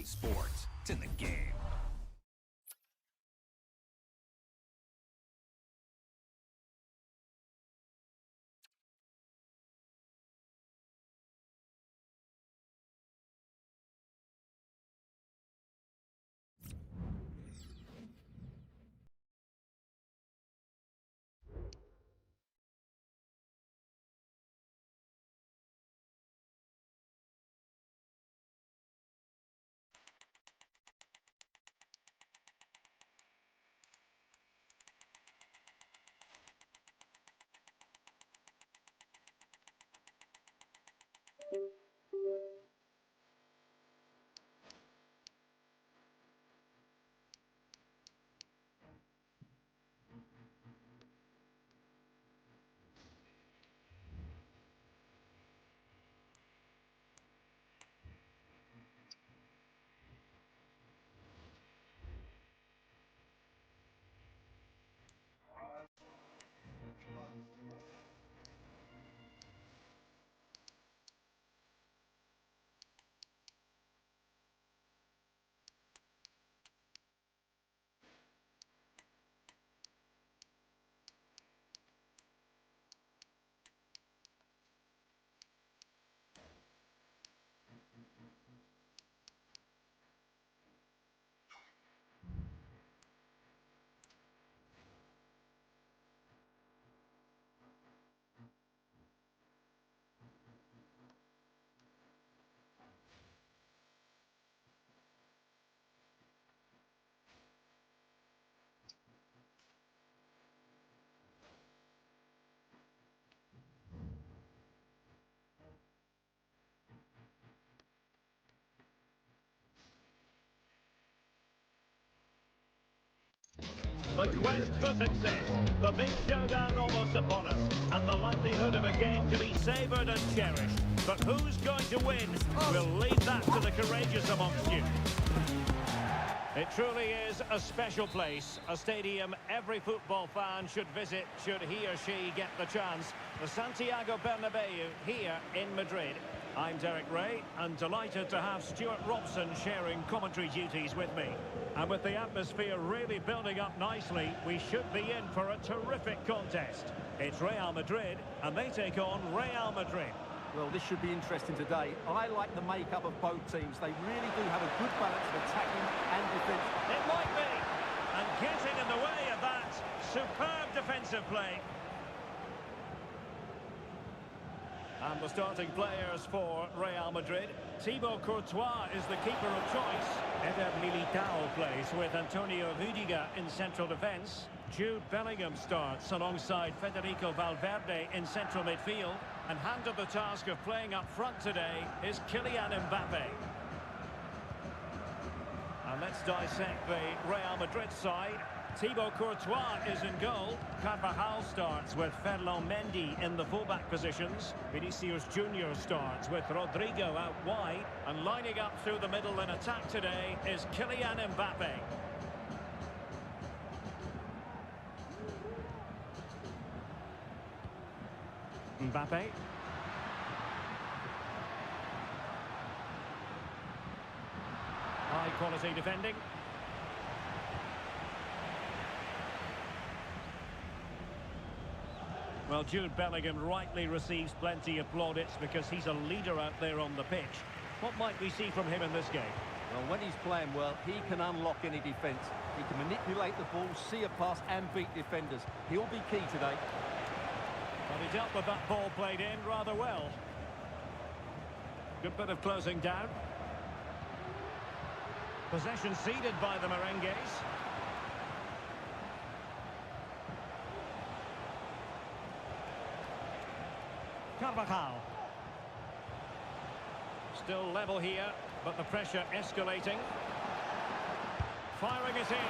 sports. It's in the game. The quest for success, the big showdown almost upon us, and the likelihood of a game to be savoured and cherished. But who's going to win? We'll leave that to the courageous amongst you. It truly is a special place, a stadium every football fan should visit should he or she get the chance. The Santiago Bernabeu here in Madrid. I'm Derek Ray, and delighted to have Stuart Robson sharing commentary duties with me. And with the atmosphere really building up nicely, we should be in for a terrific contest. It's Real Madrid, and they take on Real Madrid. Well, this should be interesting today. I like the makeup of both teams. They really do have a good balance of attacking and defence. It might be. And getting in the way of that, superb defensive play. And the starting players for Real Madrid. Thibaut Courtois is the keeper of choice. Eder Militao plays with Antonio Rudiger in central defence. Jude Bellingham starts alongside Federico Valverde in central midfield. And handed the task of playing up front today is Kylian Mbappe. And let's dissect the Real Madrid side. Thibaut Courtois is in goal. Carvajal starts with Ferland Mendy in the fullback positions. Vinicius Junior starts with Rodrigo out wide. And lining up through the middle in attack today is Kylian Mbappe. Mbappe. High quality defending. Well, Jude Bellingham rightly receives plenty of plaudits because he's a leader out there on the pitch. What might we see from him in this game? Well, when he's playing well, he can unlock any defence. He can manipulate the ball, see a pass and beat defenders. He'll be key today. Well, he dealt with that ball played in rather well. Good bit of closing down. Possession ceded by the Merengues. Carvajal. Still level here, but the pressure escalating. Firing it in.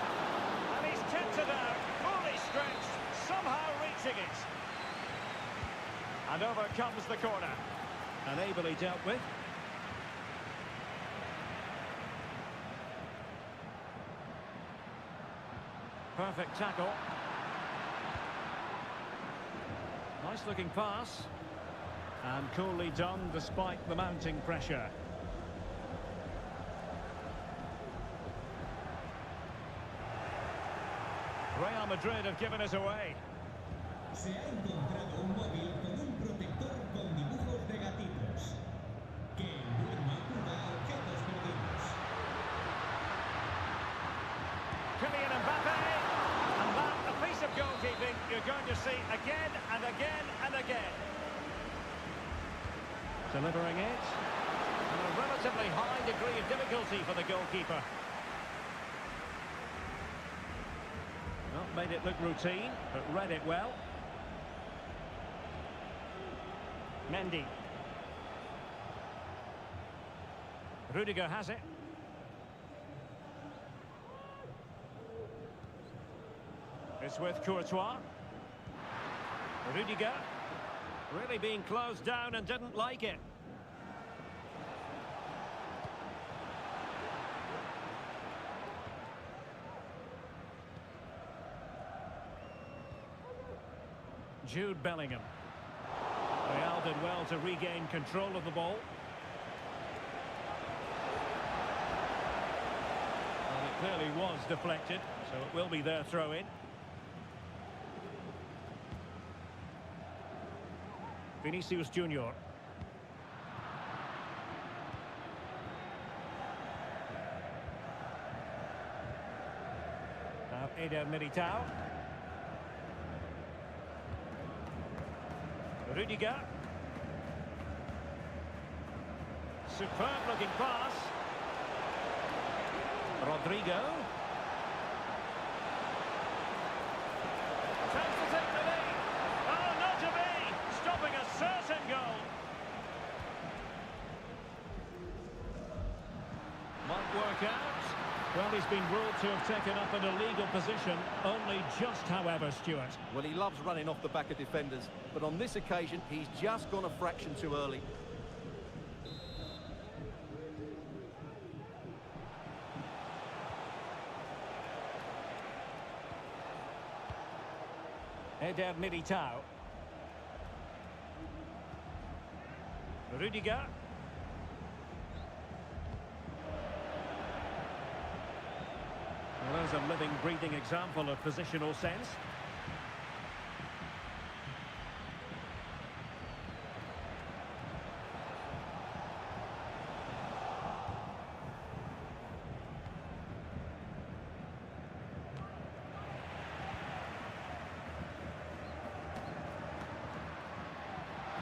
And he's tipped it out, fully stretched, somehow reaching it. And over comes the corner. And ably dealt with. Perfect tackle. Nice looking pass. And coolly done despite the mounting pressure. Madrid have given us away. Se ha encontrado un móvil con un protector con dibujos de gatitos que envuelve y cura objetos perdidos. Kylian Mbappe, and that a piece of goalkeeping you're going to see again and again and again. Delivering it, and a relatively high degree of difficulty for the goalkeeper. Not made it look routine, but read it well. Mendy. Rudiger has it. It's with Courtois. Rudiger. Really being closed down and didn't like it. Jude Bellingham. Real did well to regain control of the ball. Well, it clearly was deflected, so it will be their throw-in. Vinicius Junior. Now Eder Militao. Rudiger. Superb looking pass. Rodrigo. Tries to take the lead. Oh, not to be. Stopping a certain goal. Might work out. Well, he's been ruled to have taken up an illegal position. Only just, however, Stuart. Well, he loves running off the back of defenders, but on this occasion, he's just gone a fraction too early. Eder Militao. Rudiger. Well, there's a living, breathing example of positional sense.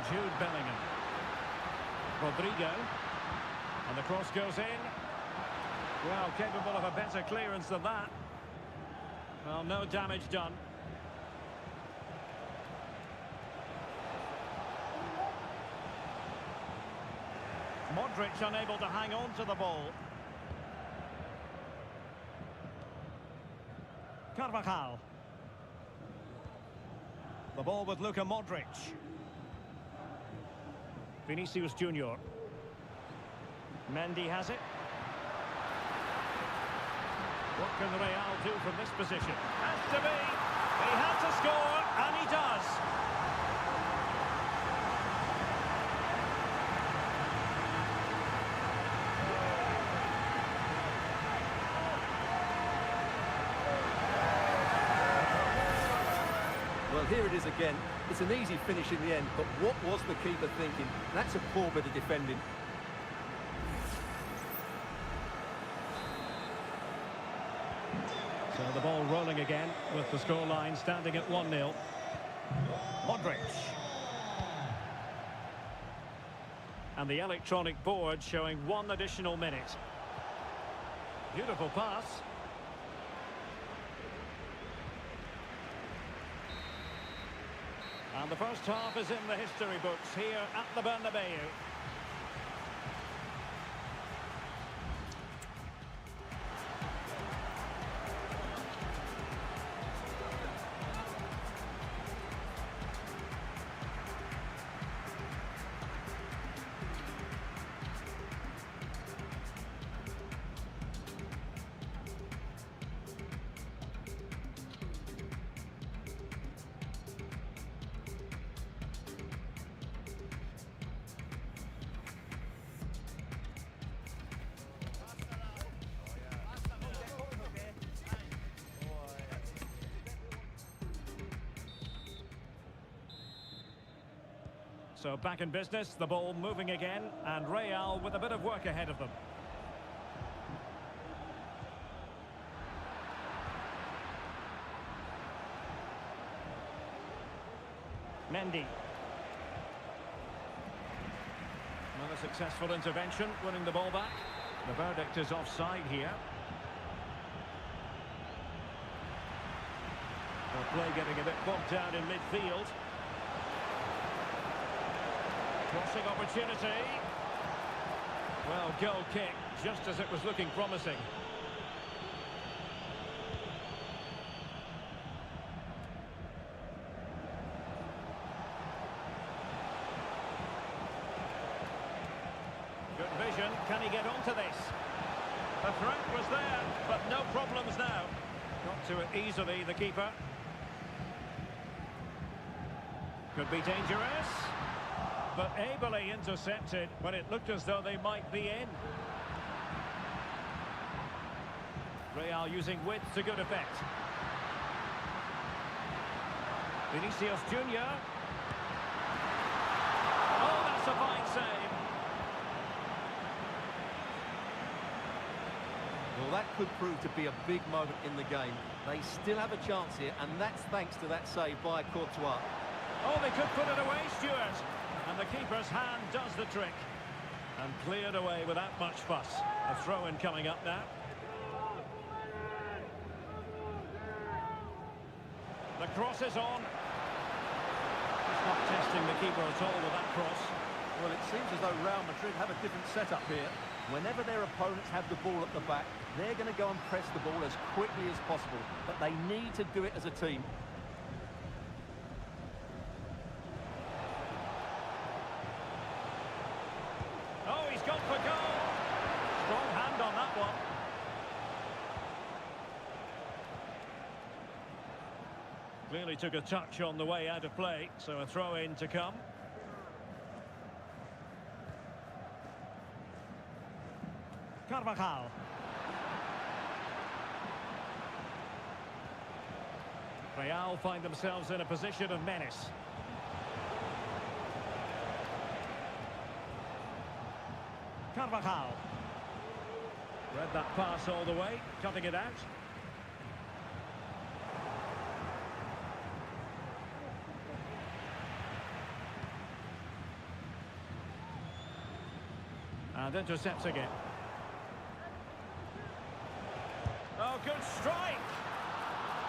Jude Bellingham. Rodrigo. And the cross goes in. Well, capable of a better clearance than that. Well, no damage done. Modric unable to hang on to the ball. Carvajal. The ball with Luka Modric. Vinicius Junior. Mendy has it. What can the Real do from this position? Has to be. He had to score, and he does. Well, here it is again. It's an easy finish in the end, but what was the keeper thinking? That's a poor bit of defending. So the ball rolling again with the scoreline standing at 1-0. Modric. And the electronic board showing 1 additional minute. Beautiful pass. And the first half is in the history books here at the Bernabeu. So back in business, the ball moving again, and Real with a bit of work ahead of them. Mendy. Another successful intervention, winning the ball back. The verdict is offside here. The play getting a bit bogged down in midfield. Crossing opportunity. Well, goal kick, just as it was looking promising. Good vision. Can he get onto this? The threat was there, but no problems now. Got to it easily, the keeper. Could be dangerous, but ably intercepted when it looked as though they might be in. Real using width to good effect. Vinicius Junior. Oh, that's a fine save. Well, that could prove to be a big moment in the game. They still have a chance here, and that's thanks to that save by Courtois. Oh, they could put it away, Stuart. And the keeper's hand does the trick. And cleared away without much fuss. A throw-in coming up now. The cross is on. It's not testing the keeper at all with that cross. Well, it seems as though Real Madrid have a different setup here. Whenever their opponents have the ball at the back, they're going to go and press the ball as quickly as possible. But they need to do it as a team. Oh, he's gone for goal. Strong hand on that one. Clearly took a touch on the way out of play, so a throw-in to come. Carvajal. Real find themselves in a position of menace. Carvajal. Read that pass all the way, cutting it out. And intercepts again. Oh, good strike!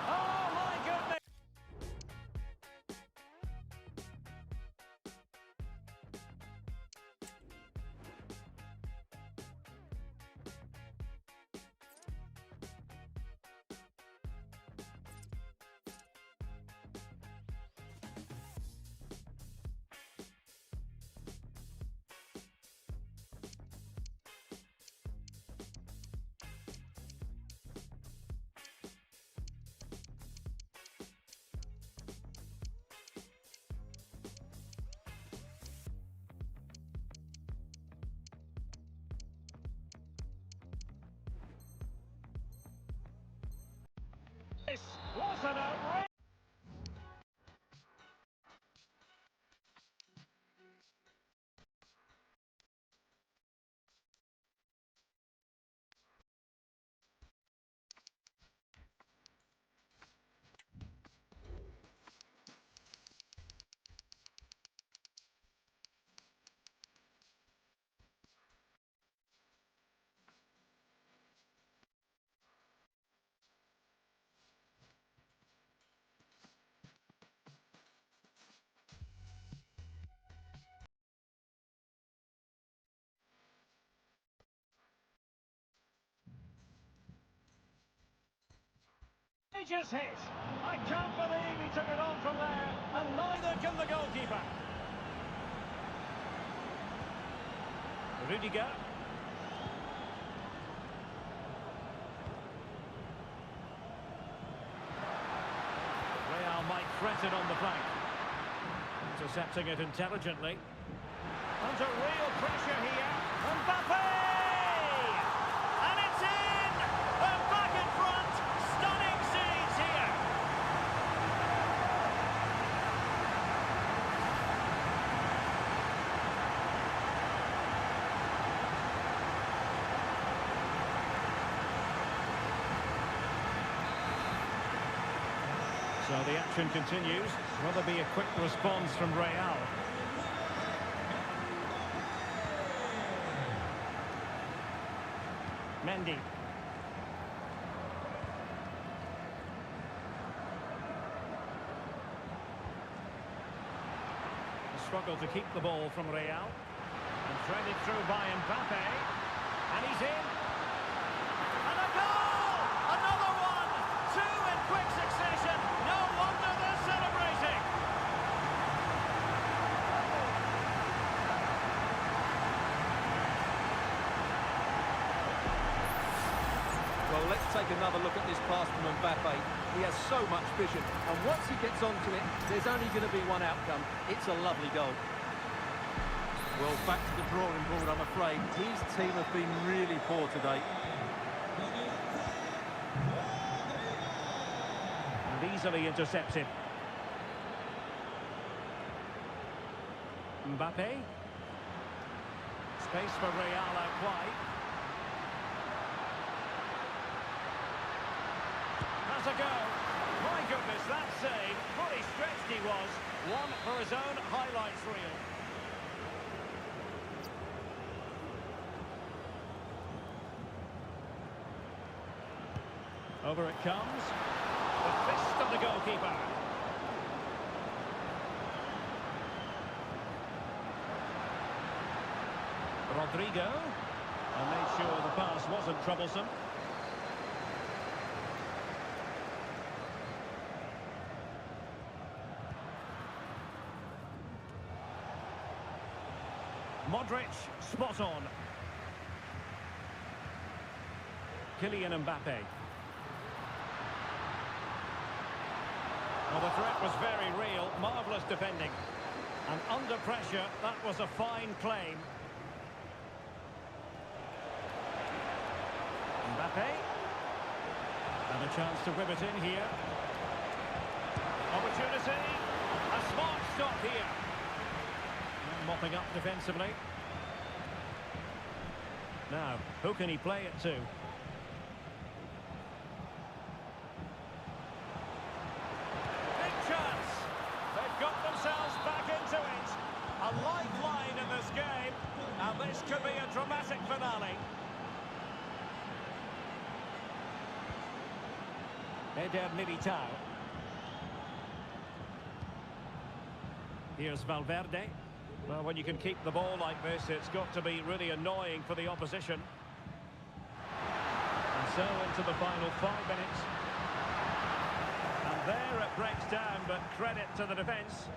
Oh, my goodness! This was an outrage! He just hit. I can't believe he took it on from there, and neither can the goalkeeper. Rudiger. Real might threat it on the flank. Intercepting it intelligently. Under real pressure here. Mbappe! And it's in! They're back in front! Stunning scenes here! So the action continues. Will there be a quick response from Real? Mendy. Struggle to keep the ball from Real. And threaded through by Mbappe. And he's in. And a goal! Another one! Two in quick succession. No wonder they're celebrating. Well, let's take another look at this pass from Mbappe. He has so much vision, and once he gets onto it, there's only going to be one outcome. It's a lovely goal. Well, back to the drawing board, I'm afraid. His team have been really poor today. And easily intercepted. Mbappe. Space for Real out wide. Has a go. My goodness, that save. Fully stretched he was. One for his own highlights reel. Over it comes. The fist of the goalkeeper. Rodrigo. And made sure the pass wasn't troublesome. Modric, spot on. Kylian Mbappe. Well, the threat was very real, marvellous defending. And under pressure, that was a fine claim. Mbappe. And a chance to whip it in here. Opportunity. A smart stop here. Mopping up defensively. Now, who can he play it to? Big chance! They've got themselves back into it. A lifeline in this game, and this could be a dramatic finale. Eder Militao. Here's Valverde. Well, when you can keep the ball like this, it's got to be really annoying for the opposition. And so into the final 5 minutes. And there it breaks down, but credit to the defence.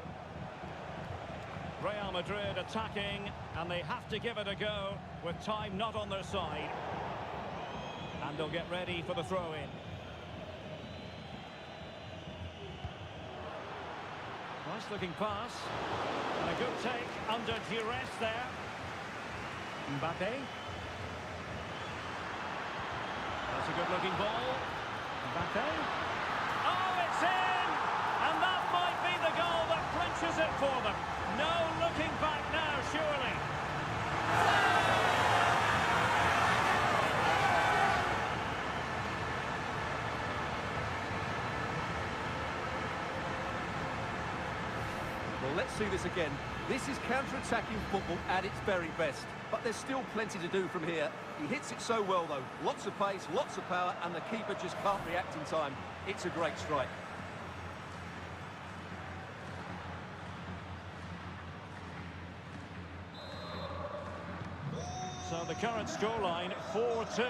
Real Madrid attacking, and they have to give it a go with time not on their side. And they'll get ready for the throw-in. Nice looking pass. And a good take under duress there. Mbappe. That's a good looking ball. Mbappe. Oh, it's in! And that might be the goal that clinches it for them. No looking back now, surely. Well, let's see this again. This is counter-attacking football at its very best. But there's still plenty to do from here. He hits it so well, though. Lots of pace, lots of power, and the keeper just can't react in time. It's a great strike. So the current scoreline, 4-2.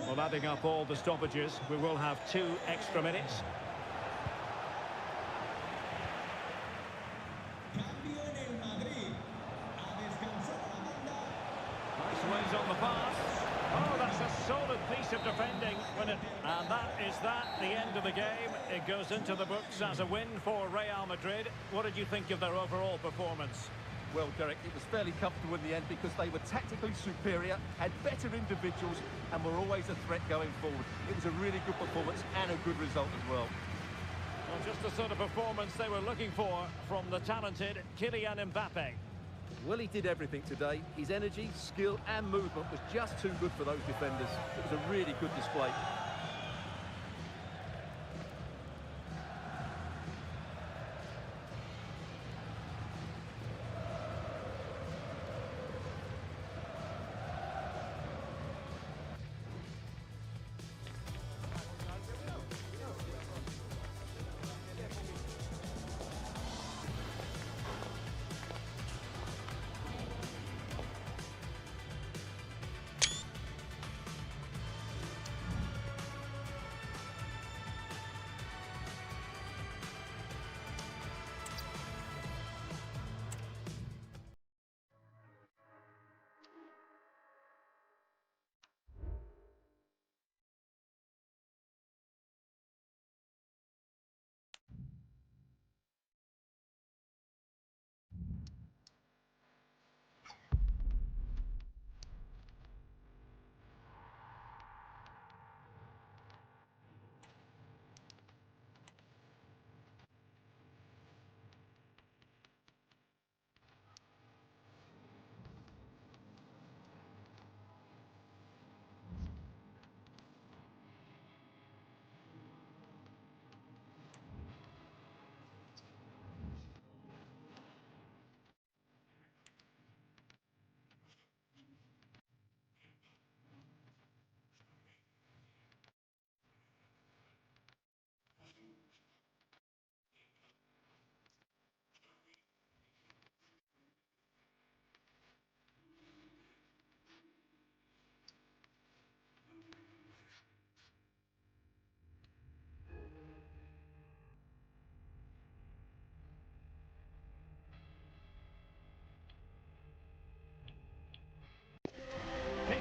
Well, adding up all the stoppages, we will have 2 extra minutes. Nice wins on the pass. Oh, that's a solid piece of defending. And that is the end of the game. It goes into the books as a win for Real Madrid. What did you think of their overall performance? Well, Derek, it was fairly comfortable in the end because they were tactically superior, had better individuals, and were always a threat going forward. It was a really good performance and a good result as well. Well, just the sort of performance they were looking for from the talented Kylian Mbappe. Well, he did everything today. His energy, skill and movement was just too good for those defenders. It was a really good display.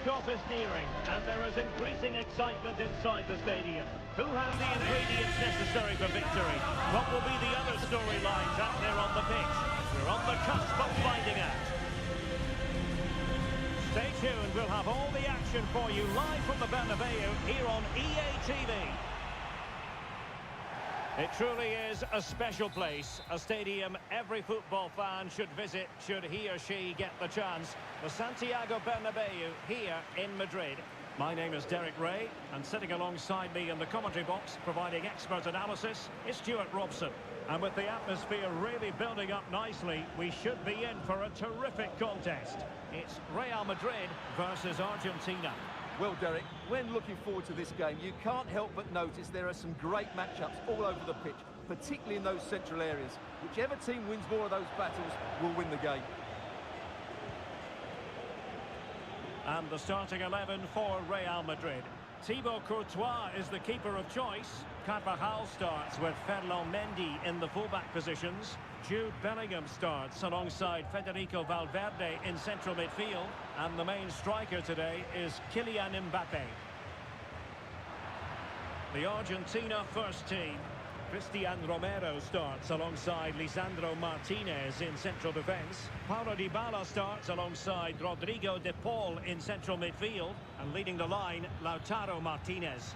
kickoff is nearing, and there is increasing excitement inside the stadium. Who have the ingredients necessary for victory? What will be the other storylines out there on the pitch? We're on the cusp of finding out. Stay tuned, we'll have all the action for you live from the Bernabeu here on EA TV. It truly is a special place, a stadium every football fan should visit should he or she get the chance. The Santiago Bernabeu here in Madrid. My name is Derek Ray, and sitting alongside me in the commentary box providing expert analysis is Stuart Robson. And with the atmosphere really building up nicely, we should be in for a terrific contest. It's Real Madrid versus Argentina. Well, Derek, when looking forward to this game, you can't help but notice there are some great matchups all over the pitch, particularly in those central areas. Whichever team wins more of those battles will win the game. And the starting 11 for Real Madrid. Thibaut Courtois is the keeper of choice. Carvajal starts with Ferland Mendy in the fullback positions. Jude Bellingham starts alongside Federico Valverde in central midfield. And the main striker today is Kylian Mbappe. The Argentina first team. Cristian Romero starts alongside Lisandro Martinez in central defence. Paulo Dybala starts alongside Rodrigo de Paul in central midfield. And leading the line, Lautaro Martinez.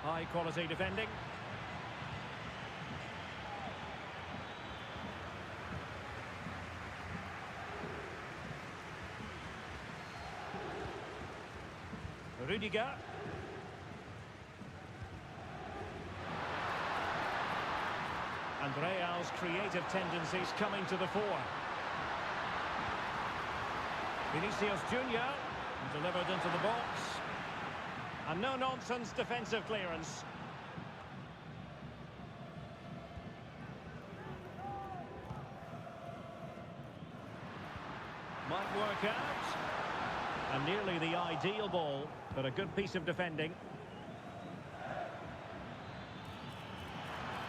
High quality defending. Rudiger. And Real's creative tendencies coming to the fore. Vinicius Junior delivered into the box. And no-nonsense defensive clearance. Might work out. And nearly the ideal ball, but a good piece of defending.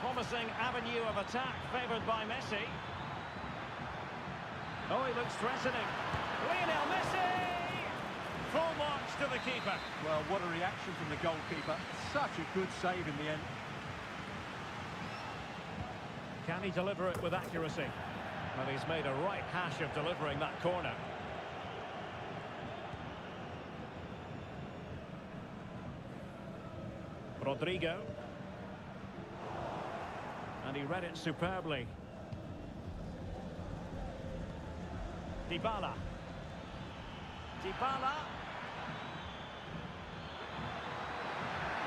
Promising avenue of attack favoured by Messi. Oh, he looks threatening. Lionel Messi! Full marks to the keeper. Well, what a reaction from the goalkeeper. Such a good save in the end. Can he deliver it with accuracy? Well, he's made a right hash of delivering that corner. Rodrigo. And he read it superbly. Dybala. Dybala.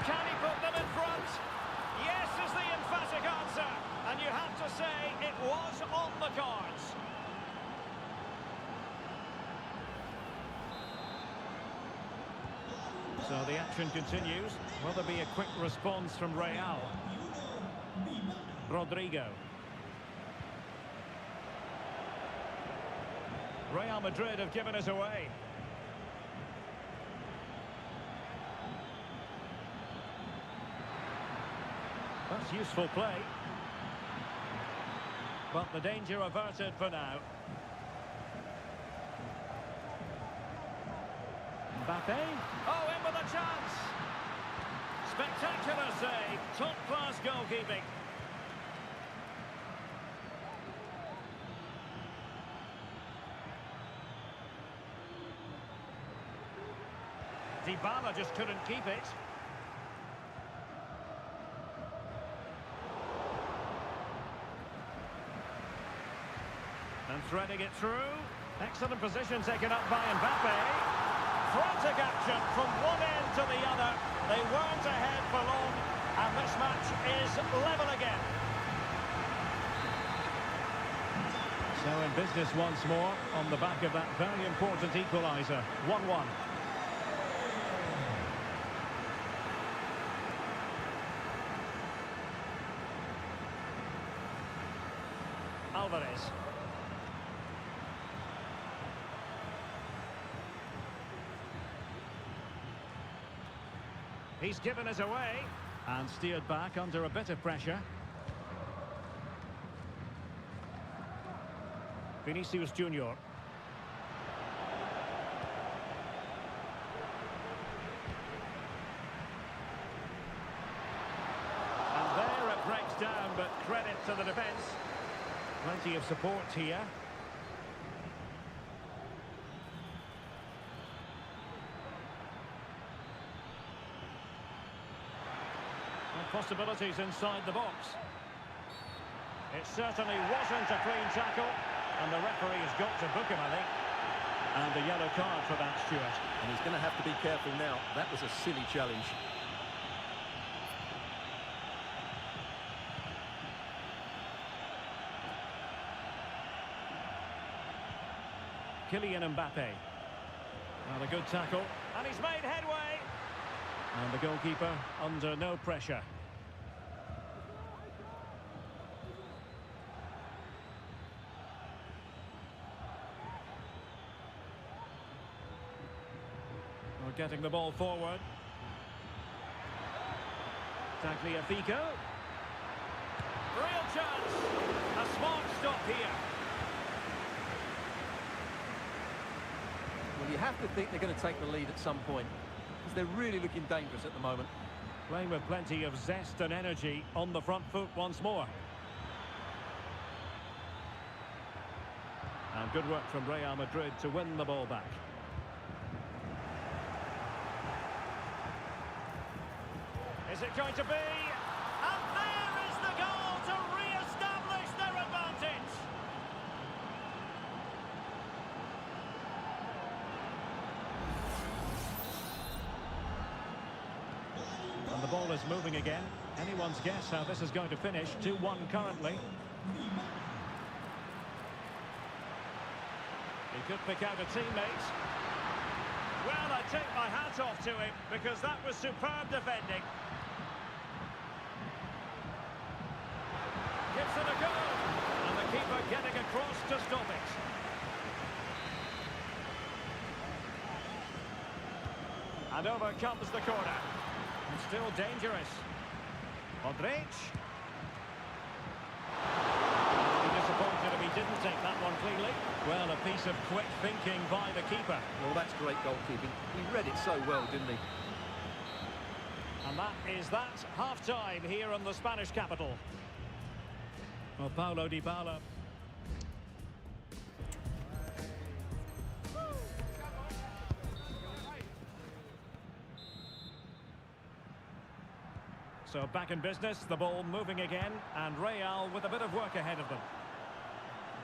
Can he put them in front? Yes is the emphatic answer. And you have to say it was on the cards. So the action continues. Will there be a quick response from Real? Rodrigo. Real Madrid have given us away. That's useful play. But the danger averted for now. Mbappe. Oh, in with a chance. Spectacular save. Top-class goalkeeping. Dybala just couldn't keep it. And threading it through. Excellent position taken up by Mbappe. Frantic action from one end to the other. They weren't ahead for long, and this match is level again. So in business once more on the back of that very important equaliser. 1-1. Alvarez. He's given us away and steered back under a bit of pressure. Vinicius Junior. And there it breaks down, but credit to the defence. Plenty of support here. And possibilities inside the box. It certainly wasn't a clean tackle, and the referee has got to book him, I think. And a yellow card for that, Stuart. And he's going to have to be careful now. That was a silly challenge. Kylian Mbappe. And a good tackle. And he's made headway. And the goalkeeper under no pressure. We're getting the ball forward. Tagliafico. Real chance. A smart stop here. Well, you have to think they're going to take the lead at some point, because they're really looking dangerous at the moment. Playing with plenty of zest and energy on the front foot once more. And good work from Real Madrid to win the ball back. Is it going to be? And there is the goal to re-establish their advantage. And the ball is moving again. Anyone's guess how this is going to finish. 2-1 currently. He could pick out a teammate. Well, I take my hat off to him, because that was superb defending. Gives it a go. And the keeper getting across to stop it. And over comes the corner. And still dangerous. Modric. Be disappointed if he didn't take that one cleanly. Well, a piece of quick thinking by the keeper. Well, that's great goalkeeping. He read it so well, didn't he? And that is that. Half-time here in the Spanish capital. Well, Paulo Dybala. So back in business, the ball moving again, and Real with a bit of work ahead of them.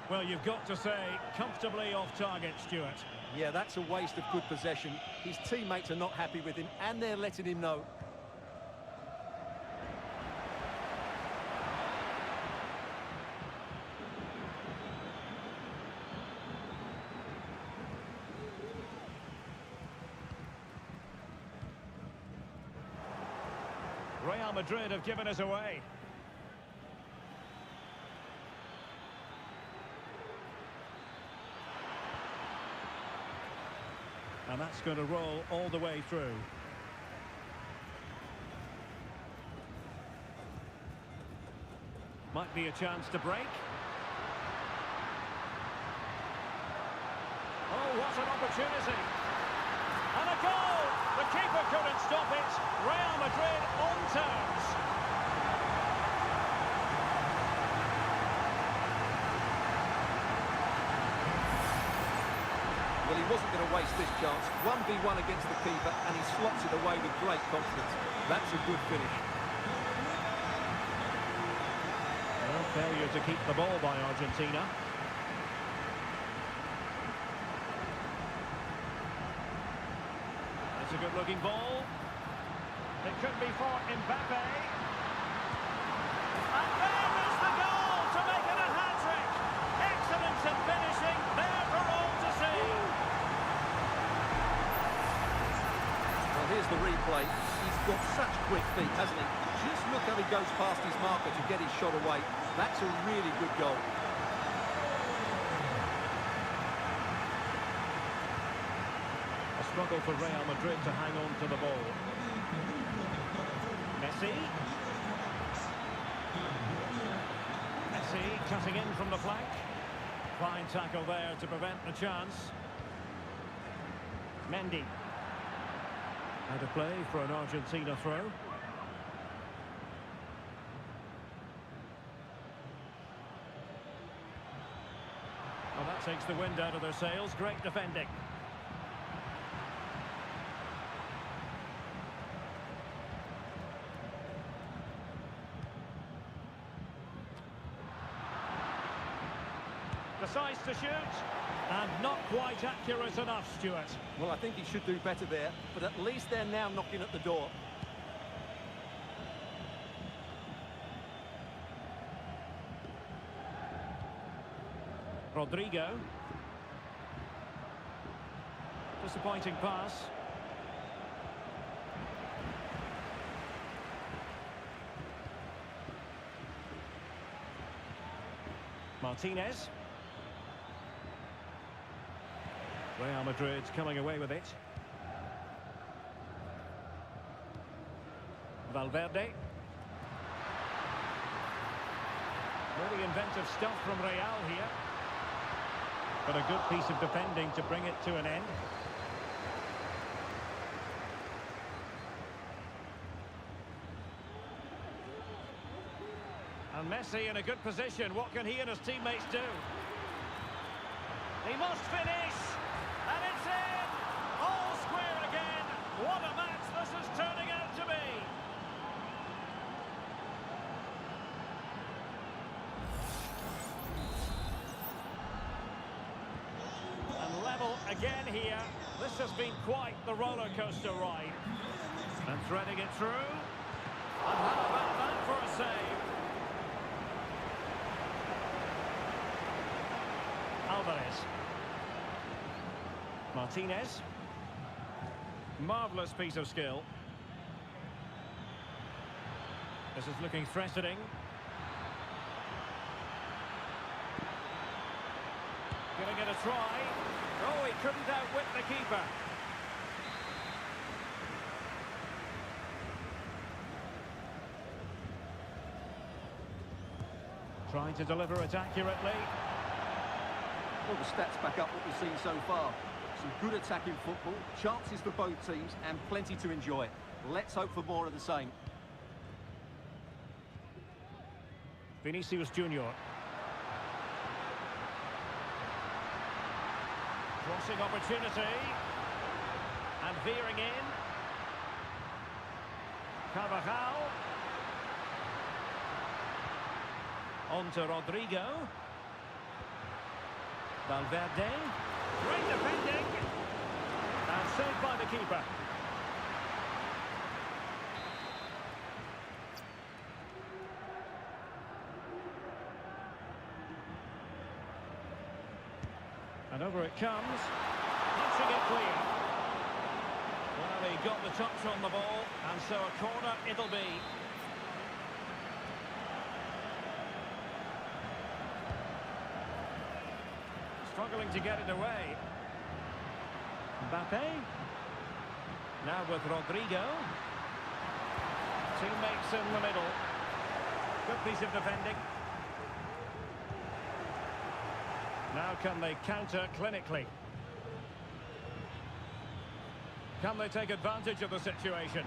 Well, you've got to say, comfortably off target, Stuart. Yeah, that's a waste of good possession. His teammates are not happy with him, and they're letting him know. Real Madrid have given us away. And that's going to roll all the way through. Might be a chance to break. Oh, what an opportunity. And a goal! The keeper couldn't stop it. Real Madrid on terms. Well, he wasn't going to waste this chance. 1v1 against the keeper, and he slots it away with great confidence. That's a good finish. Well, failure to keep the ball by Argentina. It's a good-looking ball. It could be for Mbappe. And there is the goal to make it a hat-trick. Excellent at finishing, there for all to see. Well, here's the replay. He's got such quick feet, hasn't he? Just look how he goes past his marker to get his shot away. That's a really good goal. A struggle for Real Madrid to hang on to the ball. Messi. Messi cutting in from the flank. Fine tackle there to prevent the chance. Mendy. Out of play for an Argentina throw. Well, that takes the wind out of their sails. Great defending. Decides to shoot, and not quite accurate enough, Stuart. Well, I think he should do better there, but at least they're now knocking at the door. Rodrigo. Disappointing pass. Martinez. Real Madrid coming away with it. Valverde. Really inventive stuff from Real here. But a good piece of defending to bring it to an end. And Messi in a good position. What can he and his teammates do? He must finish! And it's in! All square again! What a match this is turning out to be! And level again here. This has been quite the roller coaster ride. And threading it through. And how about that for a save? Alvarez. Martinez. Marvellous piece of skill. This is looking threatening. Giving it a try. Oh, he couldn't outwit the keeper. Trying to deliver it accurately. Well, the stats back up what we've seen so far. Some good attacking football, chances for both teams, and plenty to enjoy. Let's hope for more of the same. Vinicius Junior. Crossing opportunity. And veering in. Carvajal. On to Rodrigo. Valverde. Great defending. And saved by the keeper. And over it comes. Punching it clear. Well, he got the touch on the ball, and so a corner it'll be. Struggling to get it away. Mbappe. Now with Rodrigo. Teammates in the middle. Good piece of defending. Now can they counter clinically? Can they take advantage of the situation?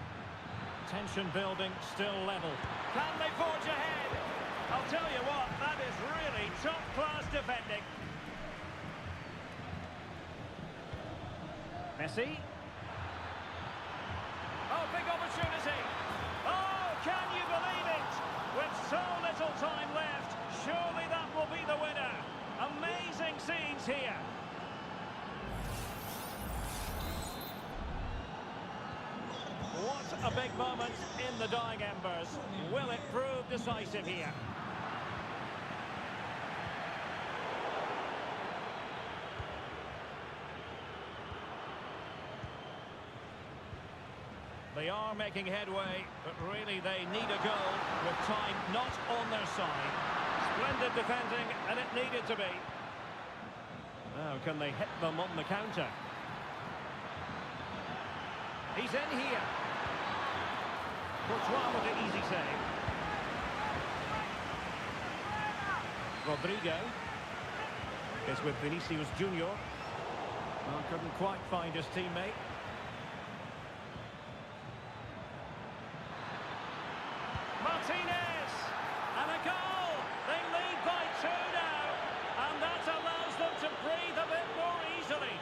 Tension building, still level. Can they forge ahead? I'll tell you what, that is really top-class defending. Messi. Oh, big opportunity. Oh, can you believe it? With so little time left, surely that will be the winner. Amazing scenes here. What a big moment in the dying embers. Will it prove decisive here? They are making headway, but really they need a goal with time not on their side. Splendid defending, and it needed to be. Now, can they hit them on the counter? He's in here. Courtois with the easy save. Rodrigo. It's with Vinicius Junior. Well, couldn't quite find his teammate. Martinez! And a goal! They lead by 2 now. And that allows them to breathe a bit more easily.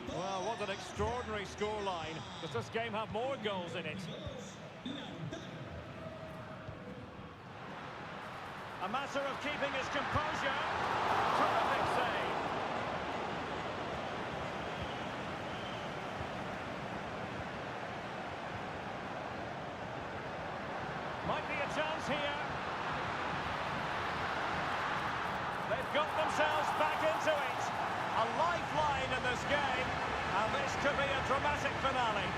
Well, what an extraordinary scoreline. Does this game have more goals in it? A matter of keeping his composure. Terrific save. Might be a chance here. They've got themselves back into it. A lifeline in this game. And this could be a dramatic finale.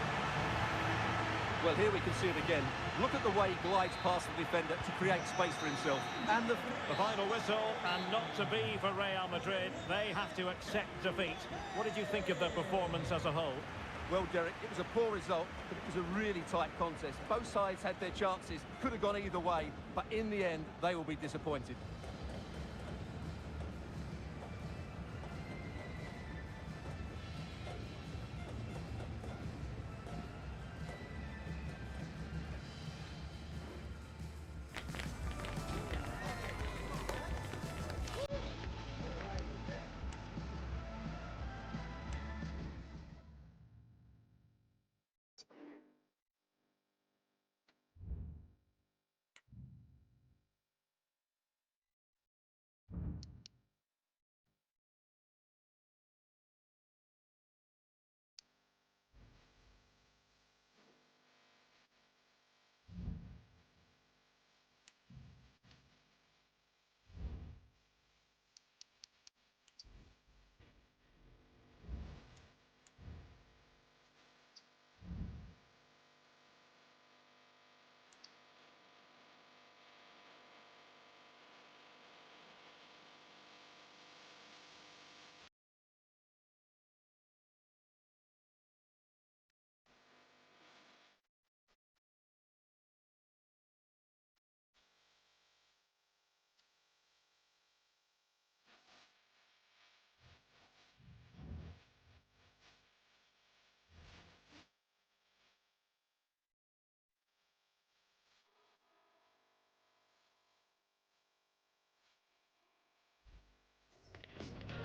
Well, here we can see it again. Look at the way he glides past the defender to create space for himself. And the final whistle, and not to be for Real Madrid. They have to accept defeat. What did you think of their performance as a whole? Well, Derek, it was a poor result, but it was a really tight contest. Both sides had their chances, could have gone either way, but in the end, they will be disappointed.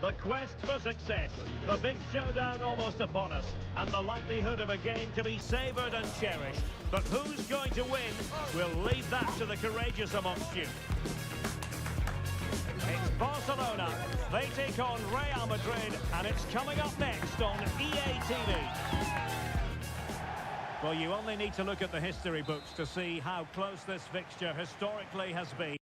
The quest for success, the big showdown almost upon us, and the likelihood of a game to be savoured and cherished. But who's going to win? We'll leave that to the courageous amongst you. It's Barcelona. They take on Real Madrid, and it's coming up next on EA TV. Well, you only need to look at the history books to see how close this fixture historically has been.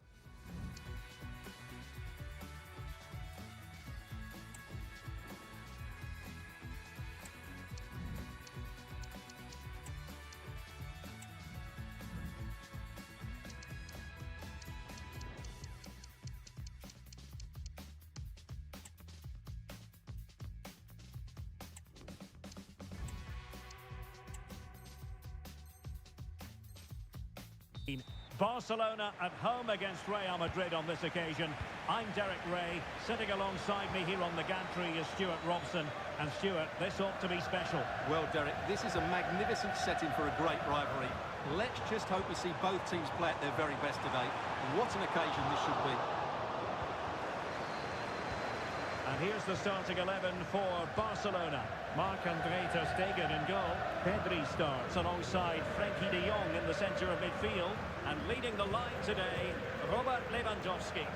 Barcelona at home against Real Madrid on this occasion. I'm Derek Ray. Sitting alongside me here on the gantry is Stuart Robson. And Stuart, this ought to be special. Well, Derek, this is a magnificent setting for a great rivalry. Let's just hope we see both teams play at their very best today. What an occasion this should be. And here's the starting 11 for Barcelona. Marc-André ter Stegen in goal. Pedri starts alongside Frenkie de Jong in the centre of midfield. And leading the line today, Robert Lewandowski.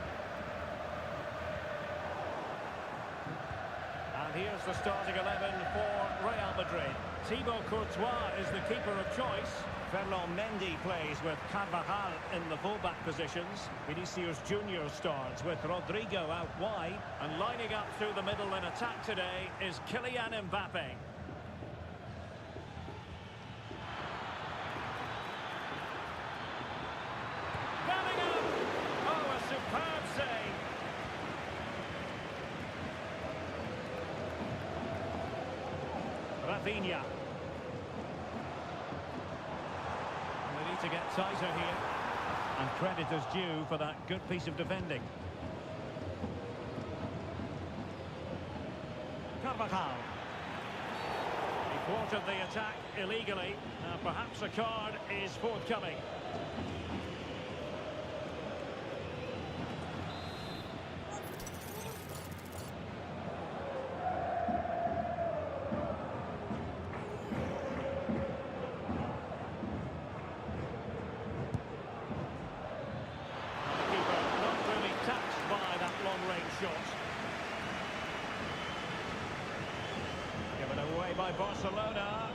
And here's the starting 11 for Real Madrid. Thibaut Courtois is the keeper of choice. Ferland Mendy plays with Carvajal in the fullback positions. Vinicius Junior starts with Rodrigo out wide. And lining up through the middle in attack today is Kylian Mbappe. Bellingham! Oh, a superb save. Rafinha. To get tighter here. And credit is due for that good piece of defending. Carvajal. He thwarted the attack illegally. Perhaps a card is forthcoming. By Barcelona.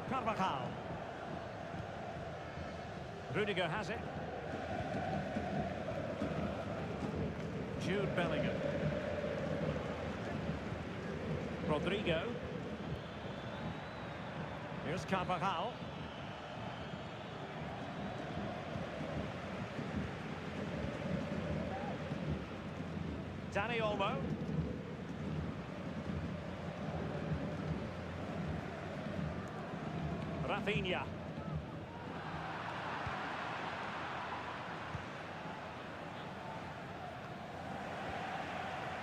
Carvajal. Rudiger has it. Jude Bellingham. Rodrigo. Here's Carvajal. Dani Olmo. Rafinha.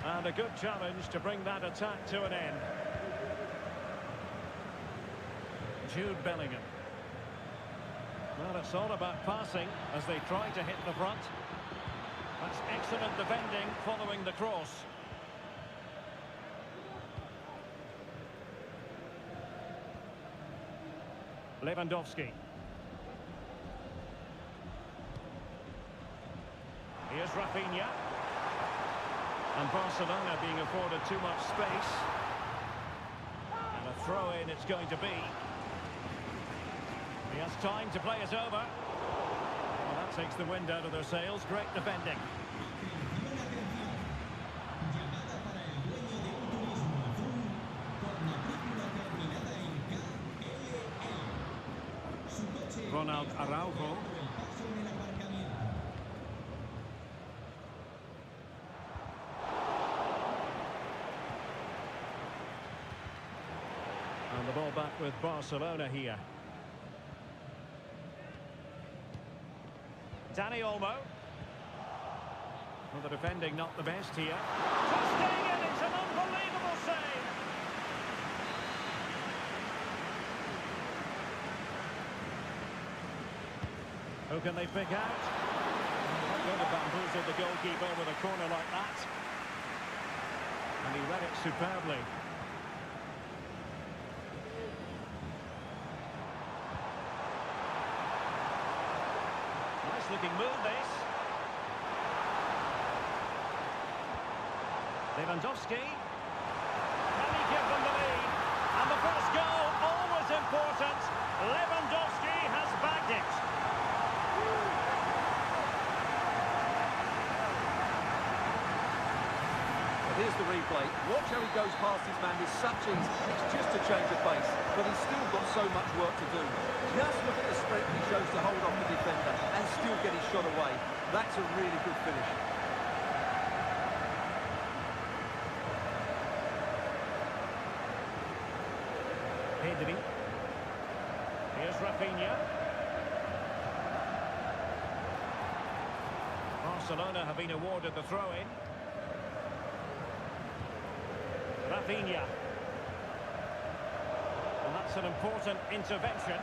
And a good challenge to bring that attack to an end. Jude Bellingham. Well, it's all about passing as they try to hit the front. That's excellent defending following the cross. Lewandowski. Here's Rafinha. And Barcelona being afforded too much space. And a throw-in it's going to be. He has time to play it over. Well, that takes the wind out of their sails. Great defending. Ronald Araujo. And the ball back with Barcelona here. Dani Olmo. Well, the defending not the best here. Trusting, and it's an unbelievable save. Who can they pick out? Not going to bamboozle the goalkeeper with a corner like that. And he read it superbly. Looking move this. Lewandowski. Can he give them the lead? And the first goal, always important. Lewandowski has bagged it. But here's the replay. Watch how he goes past his man with such ease. It's just a change of pace, but he's still got so much work to do. Just look at the strength he shows to hold off the defender and still get his shot away. That's a really good finish. Menjadi. Here's Rafinha. Barcelona have been awarded the throw-in. Rafinha. And that's an important intervention.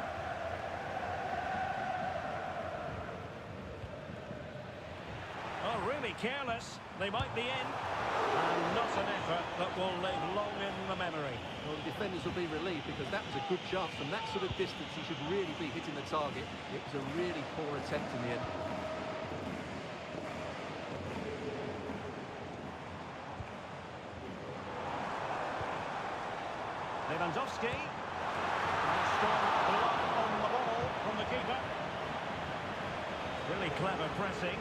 Oh, really careless. They might be in. And not an effort that will live long in the memory. Well, the defenders will be relieved because that was a good chance. From that sort of distance, he should really be hitting the target. It was a really poor attempt in the end. Lewandowski. And a strong block on the ball from the keeper. Really clever pressing.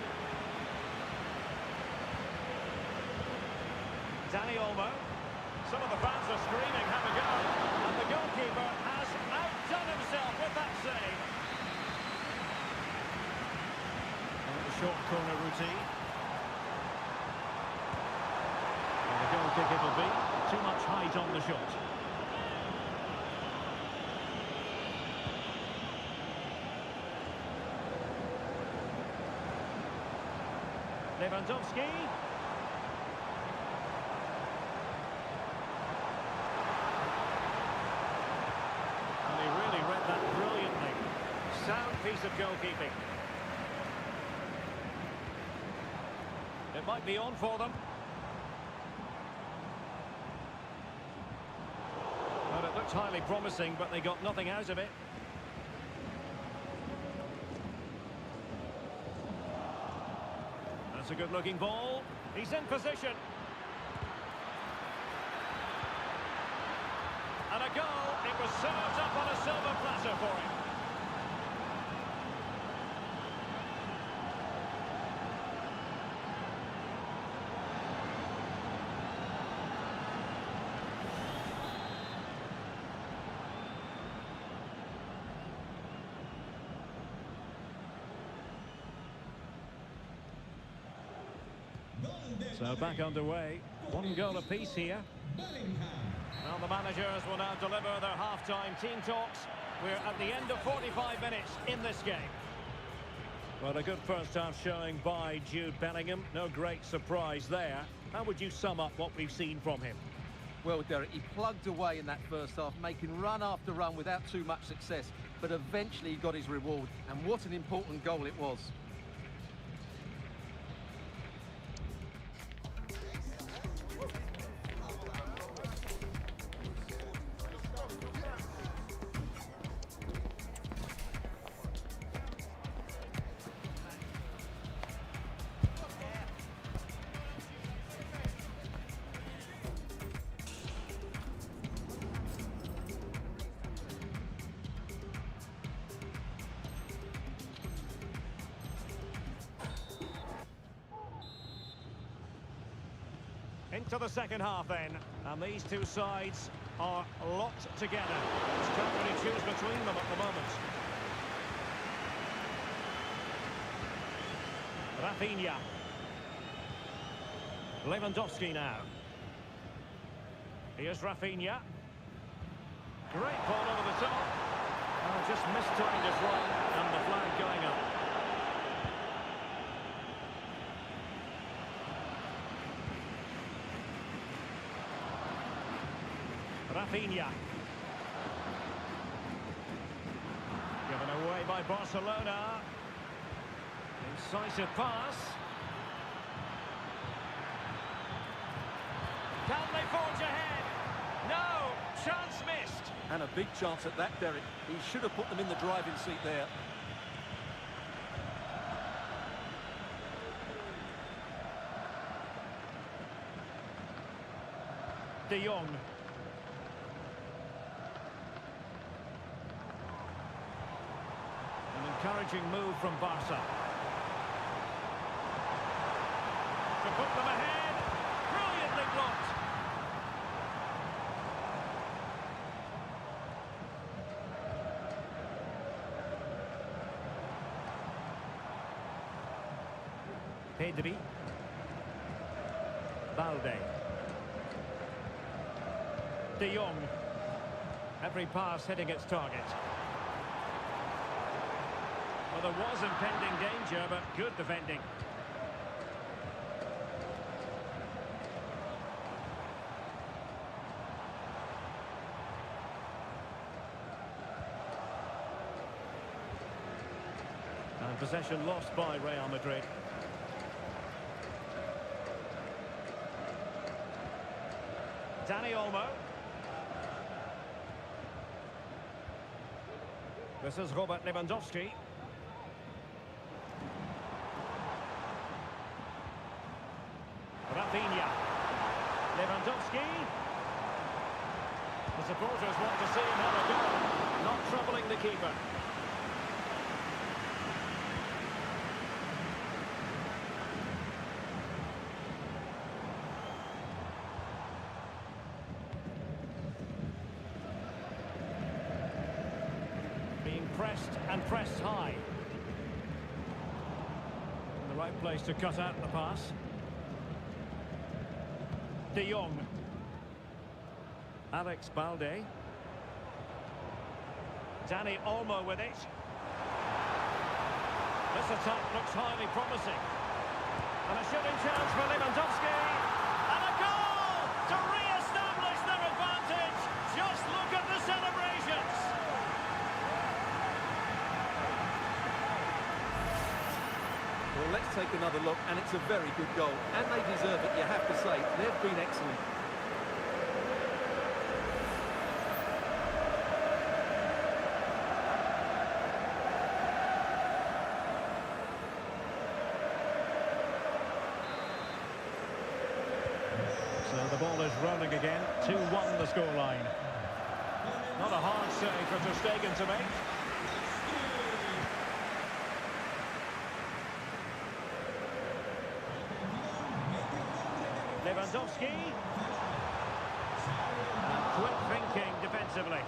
Dani Olmo. Some of the fans are screaming, have a go. And the goalkeeper has outdone himself with that save. And the short corner routine. And the goal kick it'll be. Too much height on the shot. Lewandowski. And he really read that brilliantly. Sound piece of goalkeeping. It might be on for them. Well, it looked highly promising, but they got nothing out of it. That's a good-looking ball. He's in position. And a goal. It was served up on a silver platter for him. So back underway, one goal apiece here. Well, the managers will now deliver their half-time team talks. We're at the end of 45 minutes in this game. Well, a good first-half showing by Jude Bellingham. No great surprise there. How would you sum up what we've seen from him? Well, Derek, he plugged away in that first half, making run after run without too much success. But eventually he got his reward, and what an important goal it was. Into the second half then, and these two sides are locked together. Just can't really choose between them at the moment. Rafinha. Lewandowski now. Here's Rafinha. Great ball over the top. Oh, just mistimed his run, and the flag going up. Rafinha. Given away by Barcelona. Incisive pass. Can they forge ahead? No! Chance missed. And a big chance at that, Derek. He should have put them in the driving seat there. De Jong. Encouraging move from Barca. To put them ahead. Brilliantly blocked. Pedri. Balde. De Jong. Every pass hitting its target. Well, there was impending danger, but good defending. And possession lost by Real Madrid. Dani Olmo. This is Robert Lewandowski. Rafinha. Lewandowski. The supporters want to see him have a go. Not troubling the keeper. Being pressed and pressed high. In the right place to cut out the pass. De Jong. Alex Balde. Dani Olmo with it. This attack looks highly promising. And a shooting chance for Lewandowski. And a goal to re-establish their advantage. Just look at the celebrations. Well, let's take another look, and it's a very good goal. And they deserve it, you have to say. They've been excellent. So the ball is rolling again. 2-1 the scoreline. Not a hard save for Ter Stegen to make. Lewandowski. And quick thinking defensively.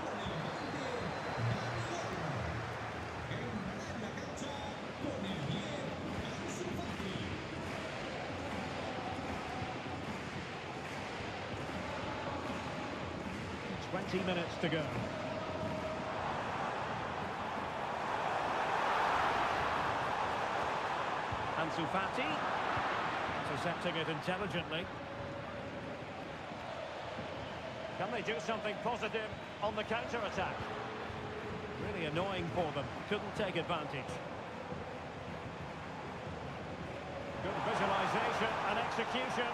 Minutes to go. Ansu Fati intercepting it intelligently. Can they do something positive on the counter-attack? Really annoying for them. Couldn't take advantage. Good visualization and execution.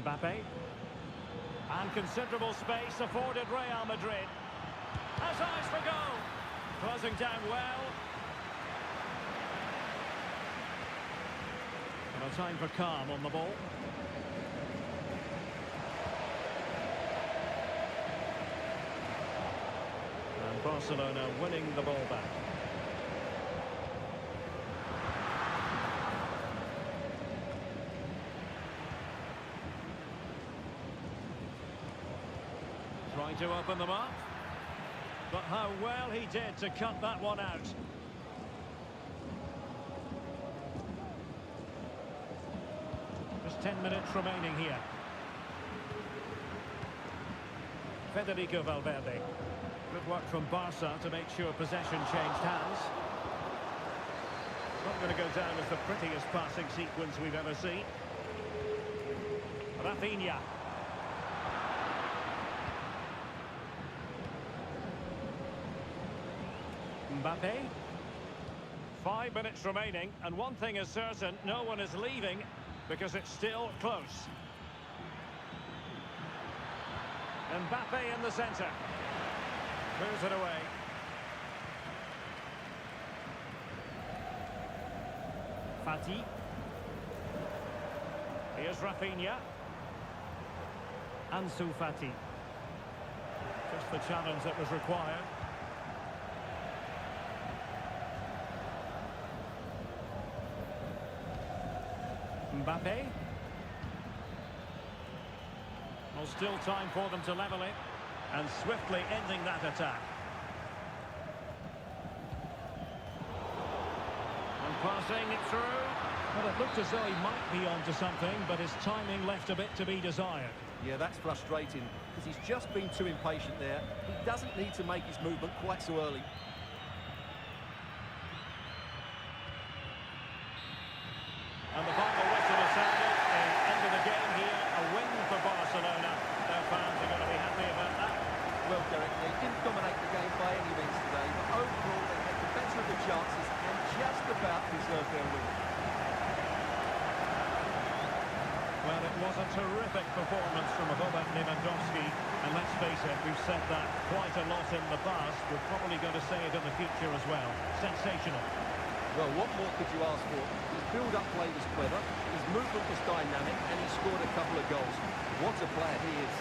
Mbappe. And considerable space afforded Real Madrid. Has eyes for goal. Closing down well. And a time for calm on the ball. And Barcelona winning the ball back. Trying to open them up. But how well he did to cut that one out. Just 10 minutes remaining here. Federico Valverde. Good work from Barca to make sure possession changed hands. Not going to go down as the prettiest passing sequence we've ever seen. Rafinha. Mbappe. 5 minutes remaining, and one thing is certain, no one is leaving because it's still close. Mbappe in the centre. Moves it away. Fati. Here's Rafinha. Ansu Fati. Just the challenge that was required. Mbappe. Well, still time for them to level it. And swiftly ending that attack. And passing it through. Well, it looked as though he might be onto something, but his timing left a bit to be desired. Yeah, that's frustrating, because he's just been too impatient there. He doesn't need to make his movement quite so early. And the final whistle is sounded. The end of the game here. A win for Barcelona. Their fans are going to be happy about that. Well, Derek, they didn't dominate the game by any means today, but overall they had the better of the chances and just about deserved their win. Well, it was a terrific performance from Robert Lewandowski, and let's face it, we've said that quite a lot in the past. We're probably going to say it in the future as well. Sensational. Well, what more could you ask for? His build-up play was clever, his movement was dynamic, and he scored a couple of goals. What a player he is.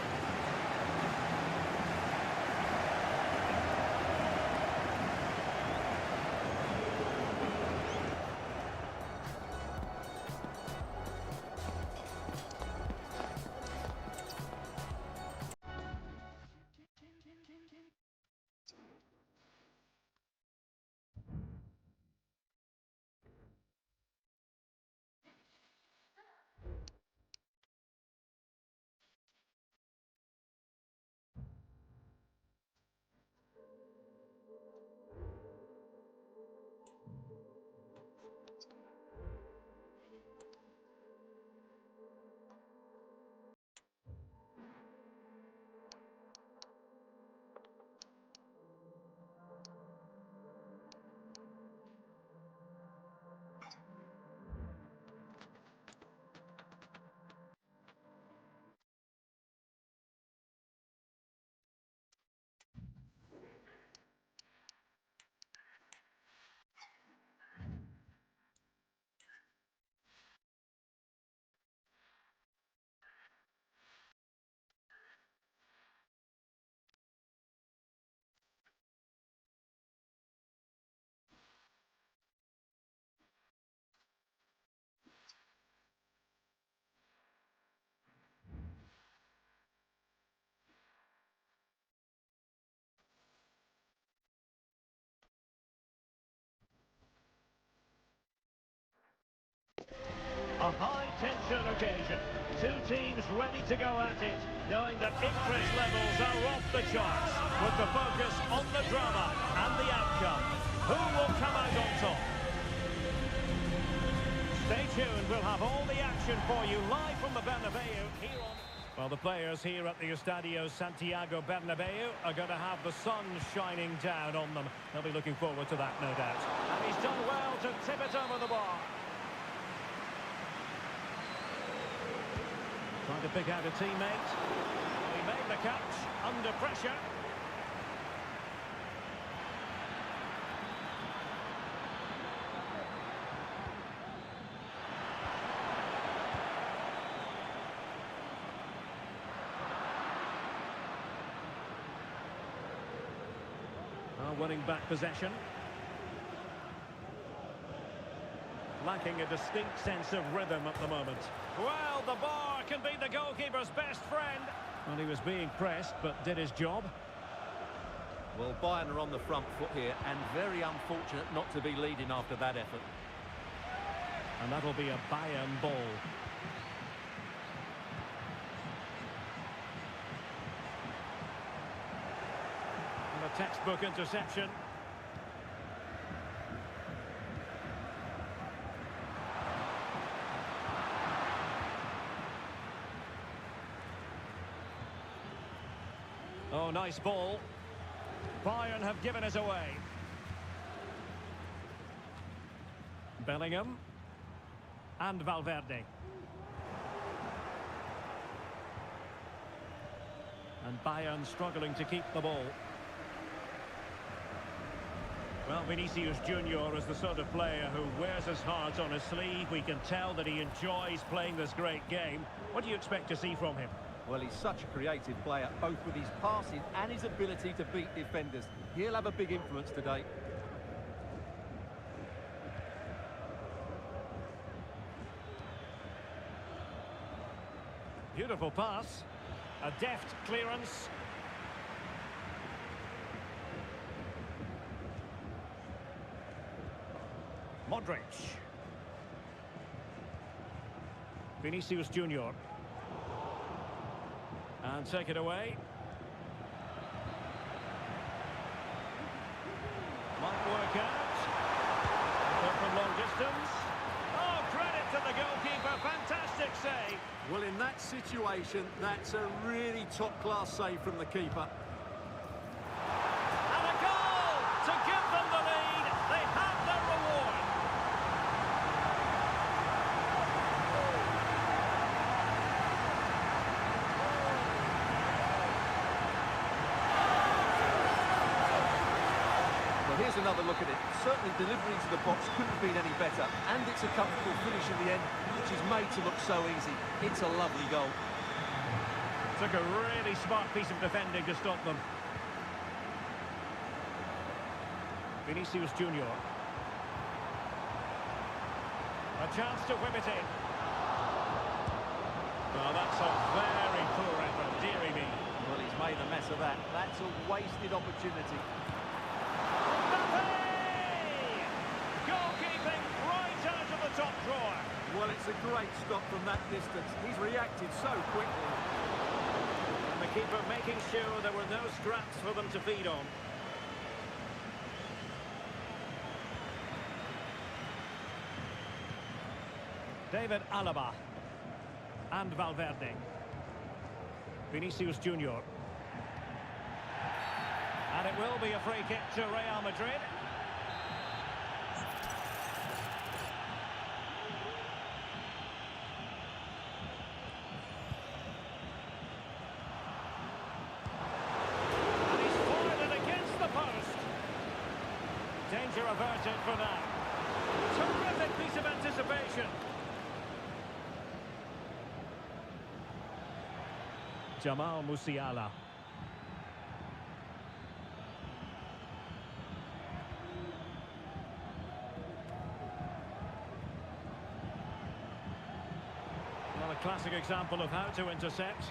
A high-tension occasion. Two teams ready to go at it, knowing that interest levels are off the charts, with the focus on the drama and the outcome. Who will come out on top? Stay tuned, we'll have all the action for you live from the Bernabeu here on... Well, the players here at the Estadio Santiago Bernabeu are going to have the sun shining down on them. They'll be looking forward to that, no doubt. And he's done well to tip it over the bar. Trying to pick out a teammate. He made the catch under pressure. Winning back possession. Lacking a distinct sense of rhythm at the moment. Well, the bar can be the goalkeeper's best friend. Well, he was being pressed, but did his job. Well, Bayern are on the front foot here, and very unfortunate not to be leading after that effort. And that'll be a Bayern ball. Textbook interception. Oh, nice ball. Bayern have given us away. Bellingham. And Valverde. And Bayern struggling to keep the ball. Well, Vinicius Junior is the sort of player who wears his heart on his sleeve. We can tell that he enjoys playing this great game. What do you expect to see from him? Well, he's such a creative player, both with his passing and his ability to beat defenders. He'll have a big influence today. Beautiful pass. A deft clearance. Modric. Vinicius Junior. And take it away. Might work out. From long distance. Oh, credit to the goalkeeper. Fantastic save. Well, in that situation, that's a really top-class save from the keeper. And a goal to give them the lead. They have their reward. Here's another look at it. Certainly delivery to the box couldn't have been any better. And it's a comfortable finish in the end, which is made to look so easy. It's a lovely goal. Took a really smart piece of defending to stop them. Vinicius Junior. A chance to whip it in. Oh, that's a very poor effort, dearie me. Well, he's made a mess of that. That's a wasted opportunity. Goalkeeping right out of the top drawer. Well, it's a great stop from that distance. He's reacted so quickly. And the keeper making sure there were no scraps for them to feed on. David Alaba. And Valverde. Vinicius Junior. And it will be a free kick to Real Madrid. And he's fired it against the post. Danger averted for now. Terrific piece of anticipation. Jamal Musiala. Well, a classic example of how to intercept.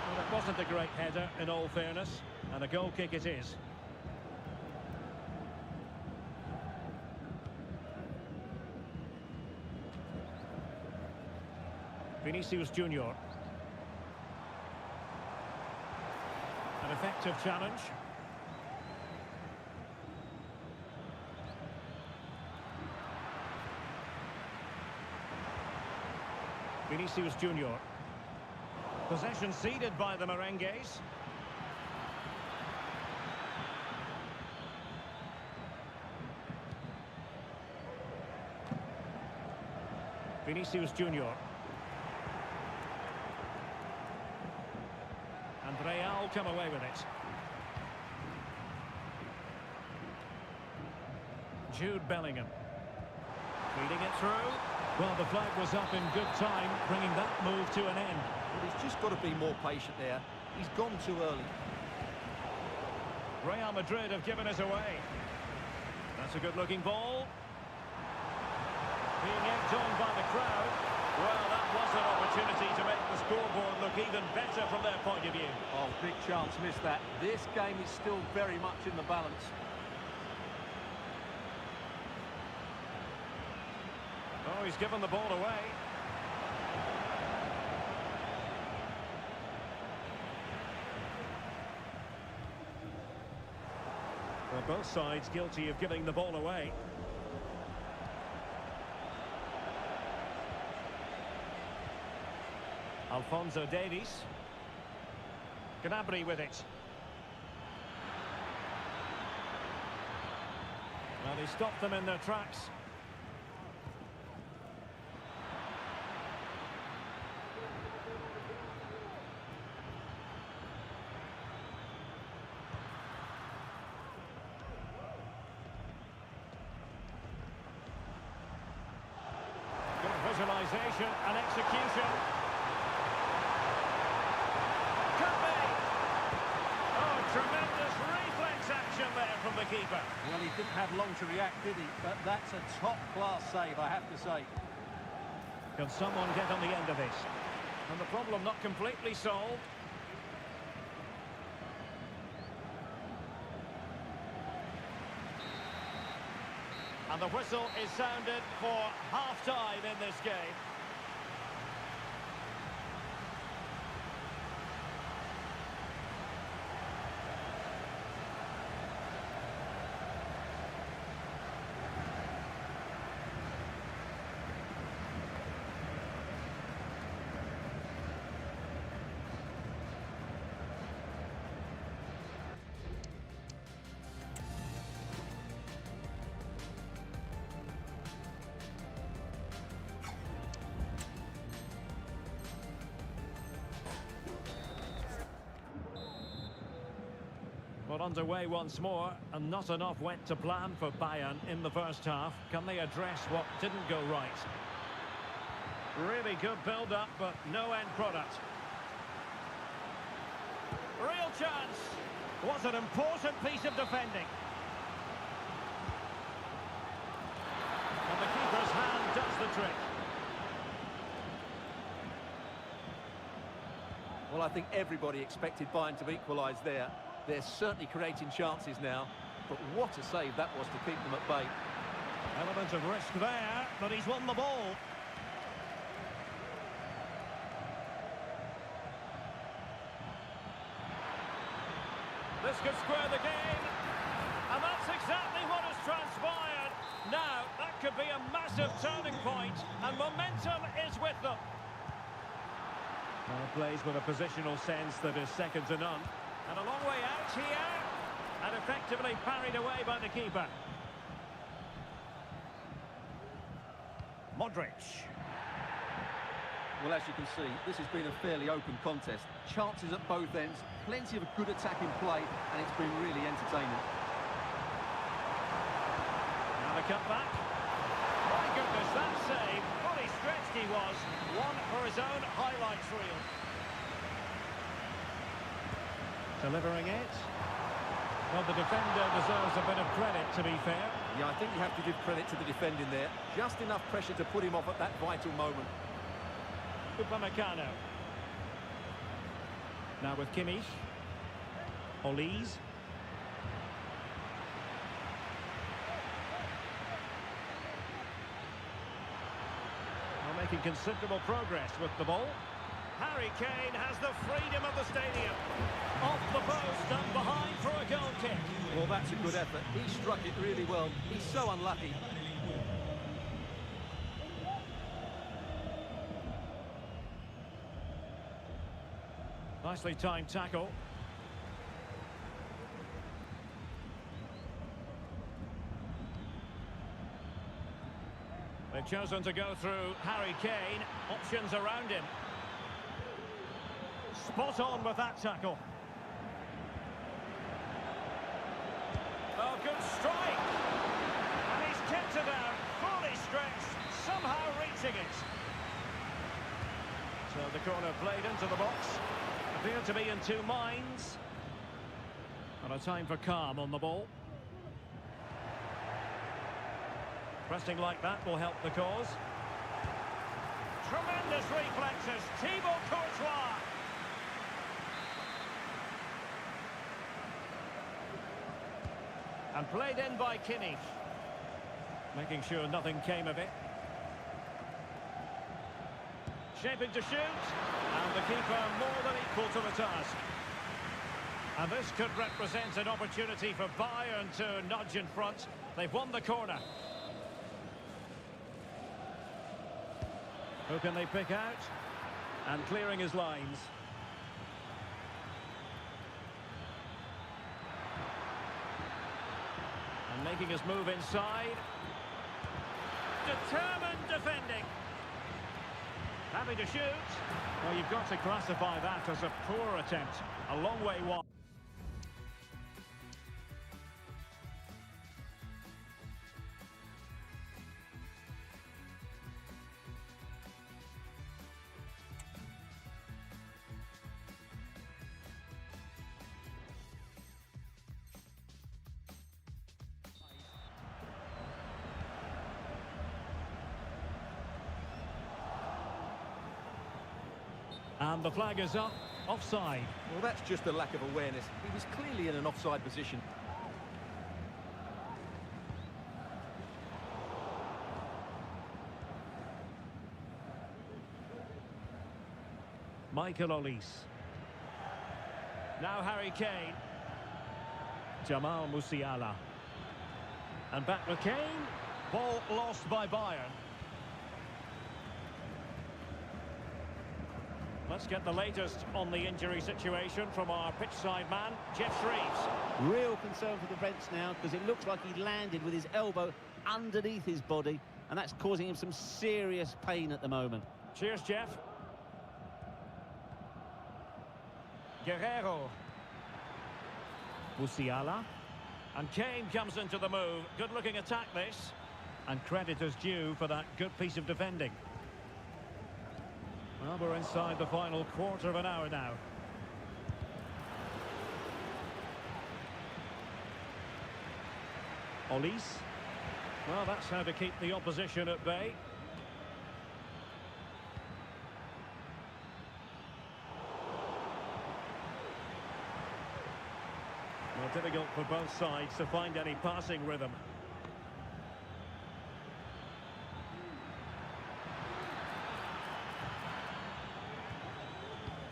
Well, it wasn't a great header, in all fairness, and a goal kick it is. Vinicius Junior. An effective challenge. Vinicius Junior. Possession ceded by the Merengues. Vinicius Junior. And Real come away with it. Jude Bellingham. Feeding it through. Well, the flag was up in good time, bringing that move to an end. But he's just got to be more patient there. He's gone too early. Real Madrid have given us away. That's a good-looking ball. Being egged on by the crowd. Well, that was an opportunity to make the scoreboard look even better from their point of view. Oh, big chance, missed that. This game is still very much in the balance. Oh, he's given the ball away. Well, both sides guilty of giving the ball away. Alphonso Davies. Gnabry with it. Well, he stopped them in their tracks. Good visualization and execution. Tremendous reflex action there from the keeper. Well, he didn't have long to react, did he? But that's a top-class save, I have to say. Can someone get on the end of this? And the problem not completely solved. And the whistle is sounded for half-time in this game. Well, underway once more, and not enough went to plan for Bayern in the first half. Can they address what didn't go right? Really good build-up, but no end product. Real chance. Was an important piece of defending. And the keeper's hand does the trick. Well, I think everybody expected Bayern to equalise there. They're certainly creating chances now, but what a save that was to keep them at bay. Element of risk there, but he's won the ball. This could square the game, and that's exactly what has transpired. Now, that could be a massive turning point, and momentum is with them. Well, plays with a positional sense that is second to none. And a long way out here, and effectively parried away by the keeper. Modric. Well, as you can see, this has been a fairly open contest. Chances at both ends, plenty of good attacking play, and it's been really entertaining. Now the cutback. My goodness, that save. Fully stretched he was. One for his own highlights reel. Delivering it. Well, the defender deserves a bit of credit, to be fair. Yeah, I think you have to give credit to the defending there. Just enough pressure to put him off at that vital moment. Upamecano. Now with Kimmich. Olise. Well, making considerable progress with the ball. Harry Kane has the freedom of the stadium. Off the post and behind for a goal kick. Well, that's a good effort. He struck it really well. He's so unlucky. Nicely timed tackle. They've chosen to go through Harry Kane. Options around him. Spot on with that tackle. Oh, good strike. And he's kept it out, fully stretched, somehow reaching it. So the corner played into the box. Appeared to be in two minds. And a time for calm on the ball. Pressing like that will help the cause. Tremendous reflexes. Thibaut Courtois. And played in by Kimmich. Making sure nothing came of it. Shaping to shoot. And the keeper more than equal to the task. And this could represent an opportunity for Bayern to nudge in front. They've won the corner. Who can they pick out? And clearing his lines. And making his move inside. Determined defending. Happy to shoot. Well, you've got to classify that as a poor attempt. A long way wide. And the flag is up, offside. Well, that's just a lack of awareness. He was clearly in an offside position. Michael Olise. Now Harry Kane. Jamal Musiala. And back with Kane. Ball lost by Bayern. Let's get the latest on the injury situation from our pitchside man, Jeff Shreves. Real concern for the Reds now, because it looks like he landed with his elbow underneath his body, and that's causing him some serious pain at the moment. Cheers, Jeff. Guerrero. Musiala. And Kane comes into the move. Good-looking attack, this. And credit is due for that good piece of defending. Well, we're inside the final quarter of an hour now. Olise. Well, that's how to keep the opposition at bay. Well, difficult for both sides to find any passing rhythm.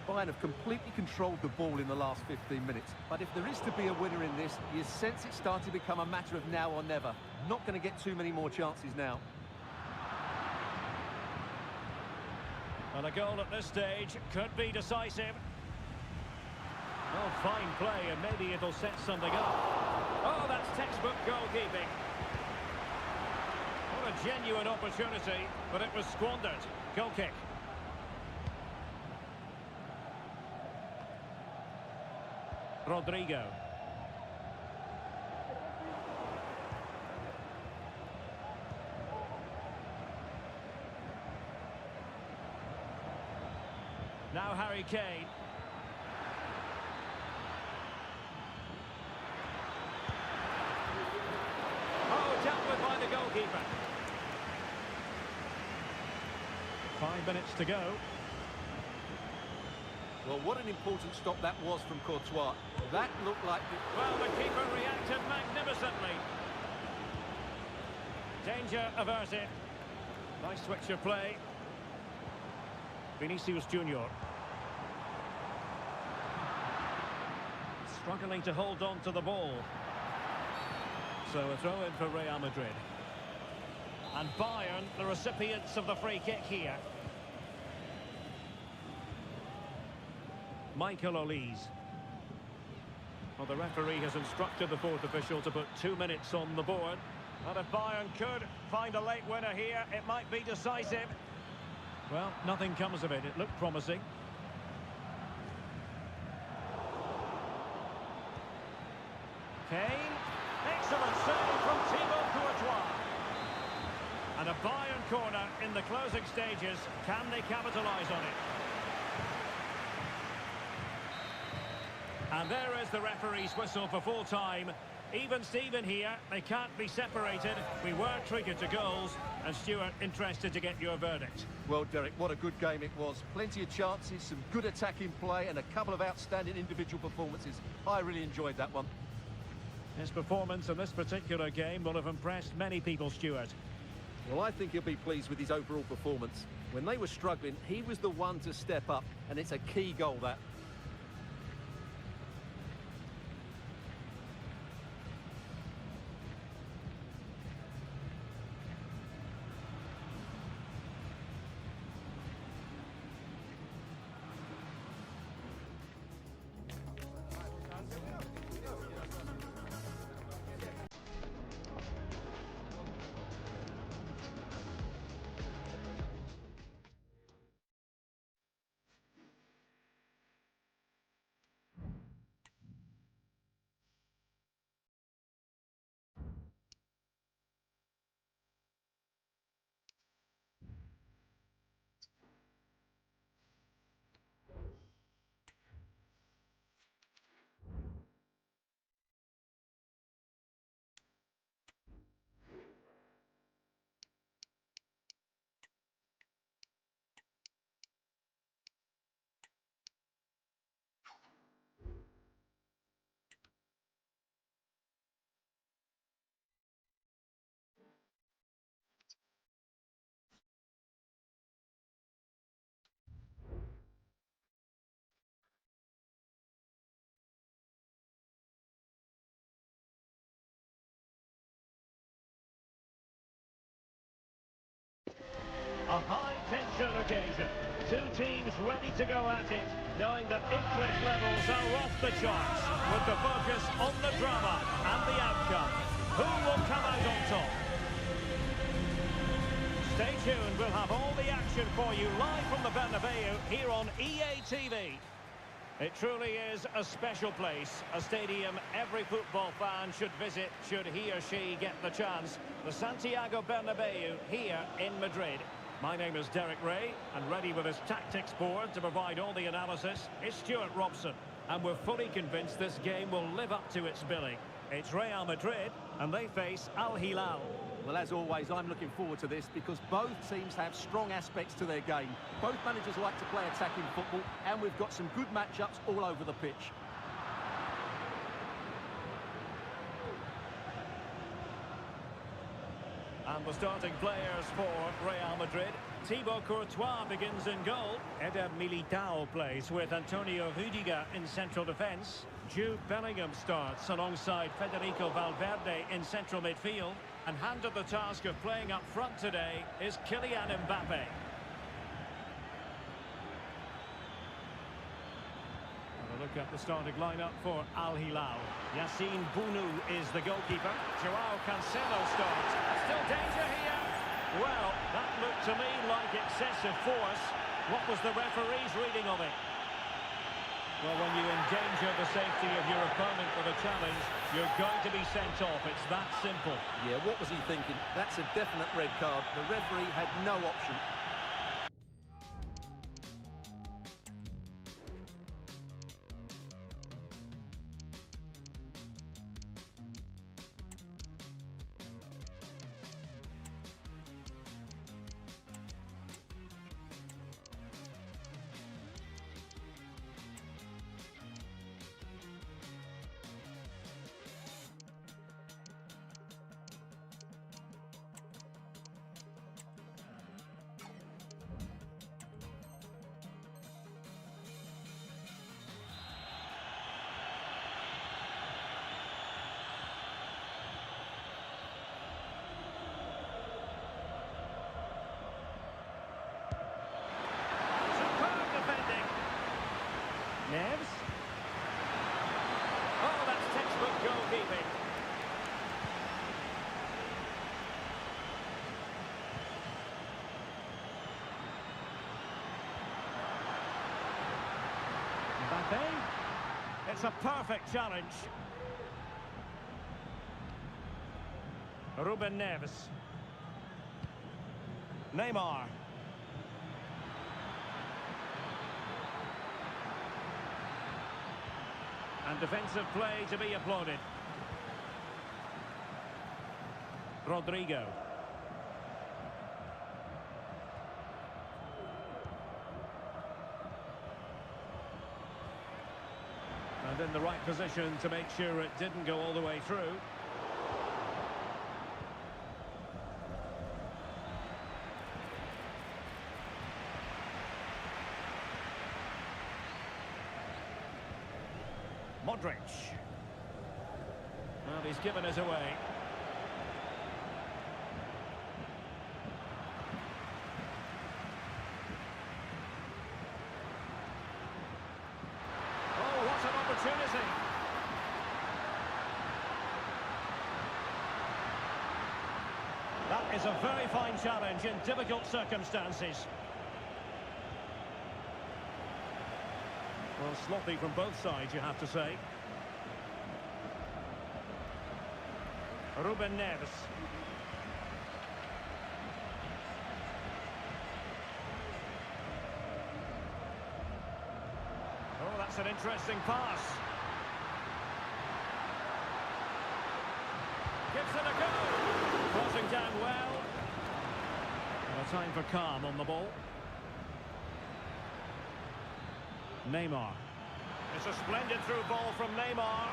Bayern have completely controlled the ball in the last 15 minutes. But if there is to be a winner in this, you sense it's starting to become a matter of now or never. Not going to get too many more chances now. And a goal at this stage could be decisive. Oh, fine play, and maybe it'll set something up. Oh, that's textbook goalkeeping. What a genuine opportunity, but it was squandered. Goal kick. Rodrigo. Now Harry Kane. Oh, dealt with by the goalkeeper. 5 minutes to go. Well, what an important stop that was from Courtois. That looked like... Well, the keeper reacted magnificently. Danger averted. Nice switch of play. Vinicius Junior. Struggling to hold on to the ball. So a throw in for Real Madrid. And Bayern, the recipients of the free kick here. Michael Olise. Well, the referee has instructed the fourth official to put 2 minutes on the board. And if Bayern could find a late winner here, it might be decisive. Well, nothing comes of it. It looked promising. Kane. Excellent save from Thibaut Courtois. And a Bayern corner in the closing stages. Can they capitalise on it? And there is the referee's whistle for full time. Even Steven here, they can't be separated. We were treated to goals. And Stuart, interested to get your verdict. Well, Derek, what a good game it was. Plenty of chances, some good attacking play, and a couple of outstanding individual performances. I really enjoyed that one. His performance in this particular game will have impressed many people, Stuart. Well, I think he'll be pleased with his overall performance. When they were struggling, he was the one to step up, and it's a key goal, that. A high-tension occasion. Two teams ready to go at it, knowing that interest levels are off the charts, with the focus on the drama and the outcome. Who will come out on top? Stay tuned, we'll have all the action for you live from the Bernabeu here on EA TV. It truly is a special place, a stadium every football fan should visit should he or she get the chance. The Santiago Bernabeu here in Madrid. My name is Derek Ray, and ready with his tactics board to provide all the analysis is Stuart Robson. And we're fully convinced this game will live up to its billing. It's Real Madrid, and they face Al Hilal. Well, as always, I'm looking forward to this because both teams have strong aspects to their game. Both managers like to play attacking football, and we've got some good matchups all over the pitch. And the starting players for Real Madrid. Thibaut Courtois begins in goal. Eder Militao plays with Antonio Rudiger in central defence. Jude Bellingham starts alongside Federico Valverde in central midfield. And handed the task of playing up front today is Kylian Mbappe. Look at the starting lineup for Al Hilal. Yassine Bounou is the goalkeeper. Joao Cancelo starts. Still danger here. Well, that looked to me like excessive force. What was the referee's reading of it? Well, when you endanger the safety of your opponent with a challenge, you're going to be sent off. It's that simple. Yeah, what was he thinking? That's a definite red card. The referee had no option. anything. It's a perfect challenge. Ruben Neves. Neymar. And defensive play to be applauded. Rodrigo. And in the right position to make sure it didn't go all the way through. Modric. Well, he's given it away. Oh, what an opportunity. That is a very fine challenge in difficult circumstances. Well, sloppy from both sides, you have to say. Ruben Neves. Oh, that's an interesting pass. Gives it a go. Crossing down well. And a time for calm on the ball. Neymar. It's a splendid through ball from Neymar.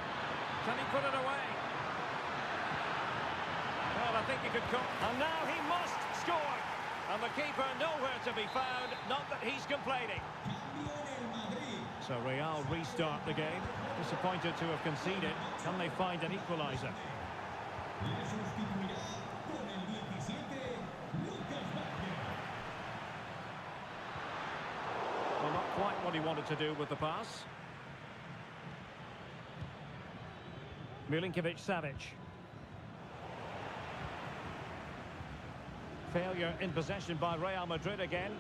Can he put it away? Well, I think he could come. And now he must score. And the keeper nowhere to be found. Not that he's complaining. So Real restart the game. Disappointed to have conceded. Can they find an equaliser? Well, not quite what he wanted to do with the pass. Milinkovic-Savic. Failure in possession by Real Madrid again.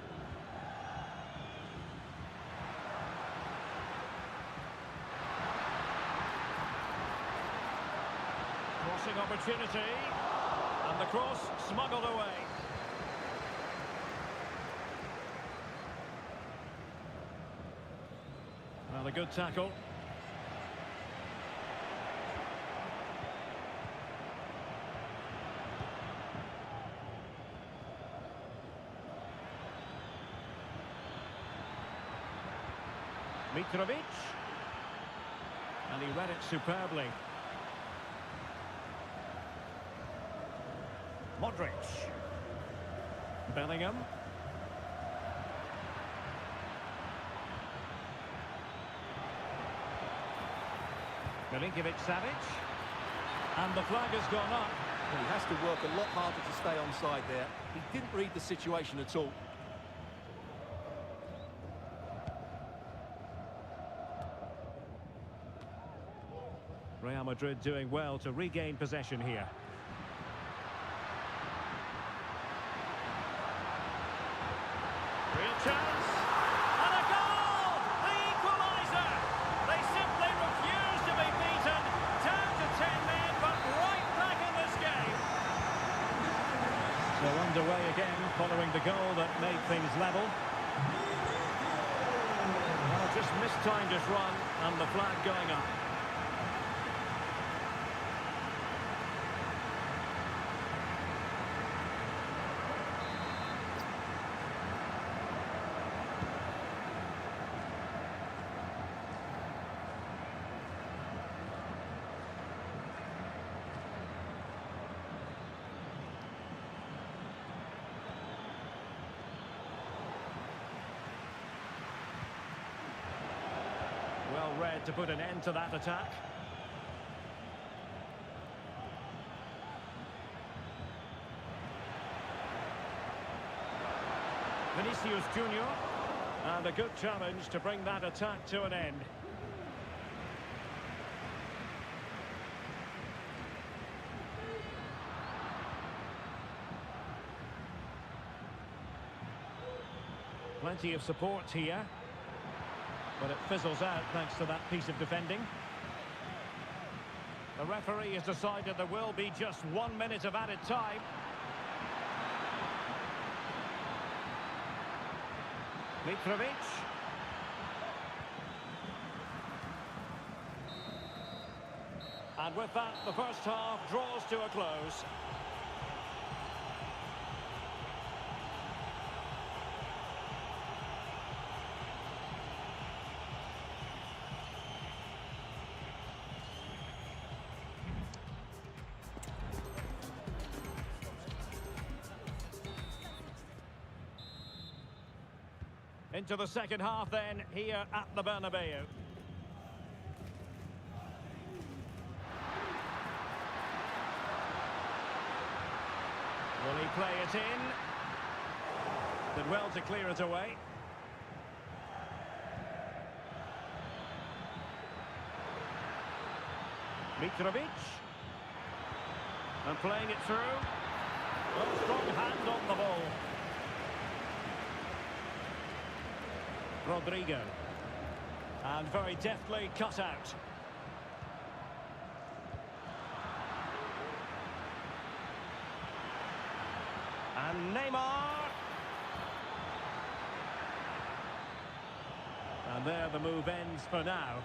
Crossing opportunity. And the cross smuggled away. Well, a good tackle. Mitrovic. And he read it superbly. Modric. Bellingham. Milinkovic-Savic. And the flag has gone up. Well, he has to work a lot harder to stay onside there. He didn't read the situation at all. Real Madrid doing well to regain possession here. Real chance. And a goal! The equaliser! They simply refuse to be beaten. Down to 10 men, but right back in this game. So underway again, following the goal that made things level. Well, just mistimed his run, and the flag going up. Well read to put an end to that attack. Vinicius Junior. And a good challenge to bring that attack to an end. Plenty of support here. But it fizzles out thanks to that piece of defending. The referee has decided there will be just 1 minute of added time. Mitrovic. And with that, the first half draws to a close. Into the second half then, here at the Bernabeu. Will he play it in? Did well to clear it away. Mitrovic. And playing it through. Well, strong hand on the ball. Rodrigo. And very deftly cut out. And Neymar. And there the move ends for now.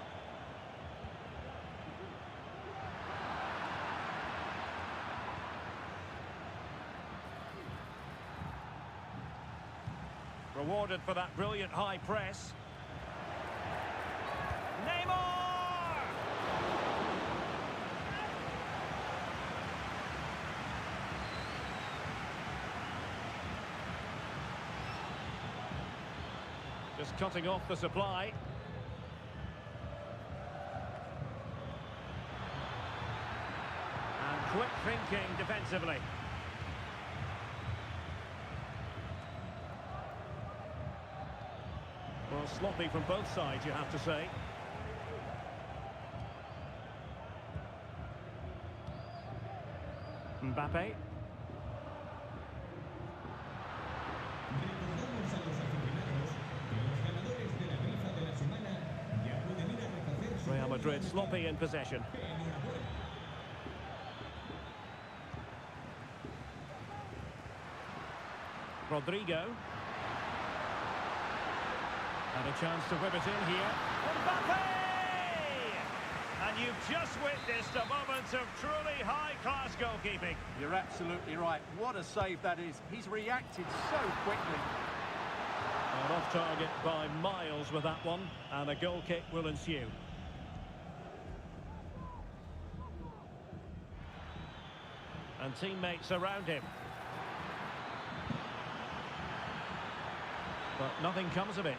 Rewarded for that brilliant high press. Neymar! Just cutting off the supply. And quick thinking defensively. Well, sloppy from both sides, you have to say. Mbappe. Recordamos a los aficionados que los ganadores de la rifa de la semana ya pueden ir a recoger su Real Madrid sloppy in possession. enhorabuena. Rodrigo. And a chance to whip it in here. Mbappe! And you've just witnessed a moment of truly high-class goalkeeping. You're absolutely right. What a save that is. He's reacted so quickly. And off target by miles with that one. And a goal kick will ensue. And teammates around him. But nothing comes of it.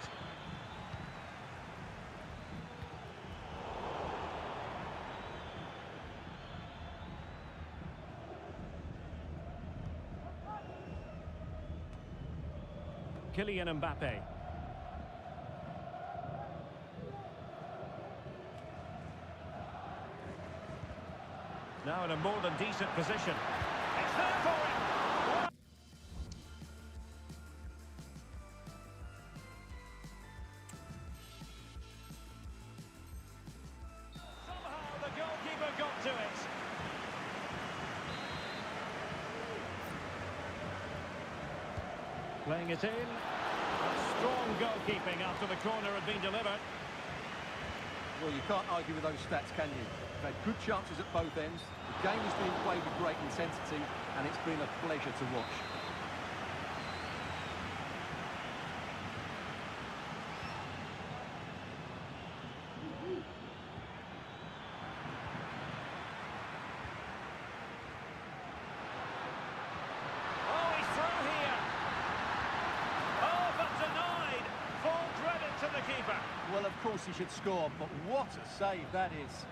Kylian Mbappe. Now in a more than decent position. It's there for him! Somehow the goalkeeper got to it. Playing it in. Strong goalkeeping after the corner had been delivered. Well, you can't argue with those stats, can you? They've had good chances at both ends. The game is being played with great intensity, and it's been a pleasure to watch. Oh, he's through here. Oh, but denied. Full credit to the keeper. Well, of course he should score, but what a save that is.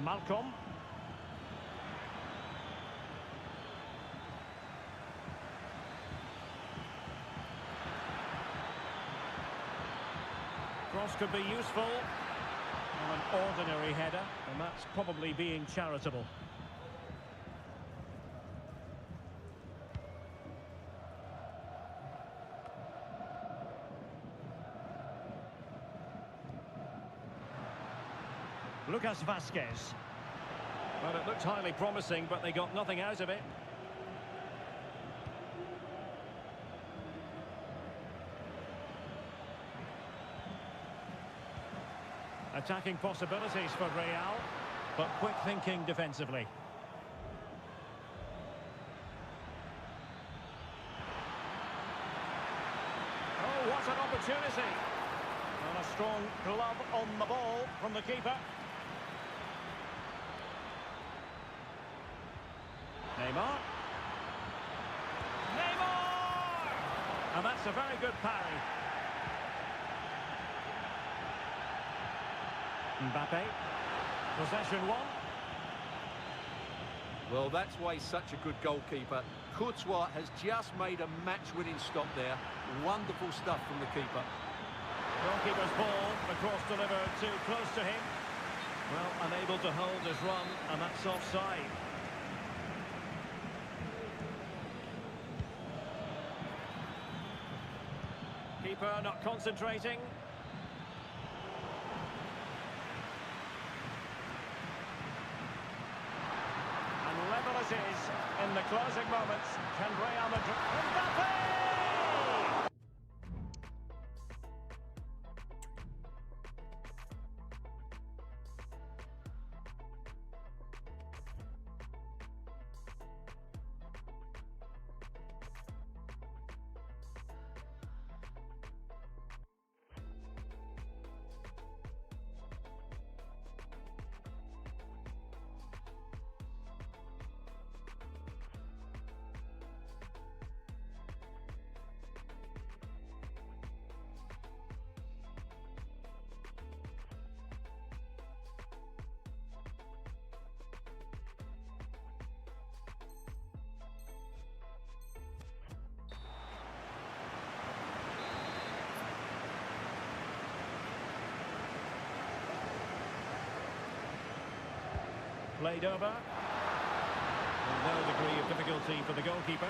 Malcolm. Cross could be useful. An ordinary header, and that's probably being charitable. Lucas Vasquez. Well, it looked highly promising, but they got nothing out of it. Attacking possibilities for Real, but quick thinking defensively. Oh, what an opportunity! And a strong glove on the ball from the keeper. Neymar. Neymar! And that's a very good parry. Mbappe. Possession one. Well, that's why he's such a good goalkeeper. Courtois has just made a match-winning stop there. Wonderful stuff from the keeper. Goalkeeper's ball, the cross delivered too close to him. Well, unable to hold his run, and that's offside. Keeper not concentrating. And level it is in the closing moments. Can Real Madrid... Mbappe! Played over. And no degree of difficulty for the goalkeeper.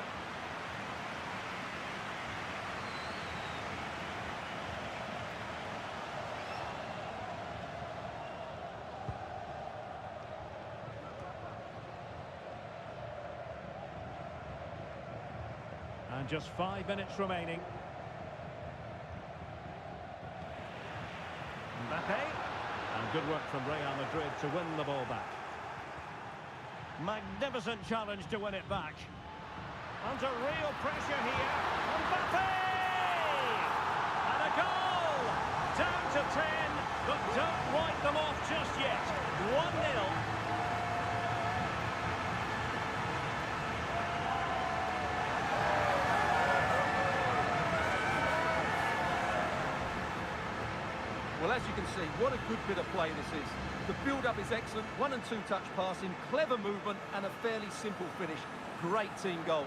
And just 5 minutes remaining. Mbappe. And good work from Real Madrid to win the ball back. Magnificent challenge to win it back. Under real pressure here. Mbappe! And a goal! Down to 10, but don't write them off just yet. 1-0. Well, as you can see, what a good bit of play this is. The build-up is excellent, 1- and 2-touch passing, clever movement, and a fairly simple finish. Great team goal.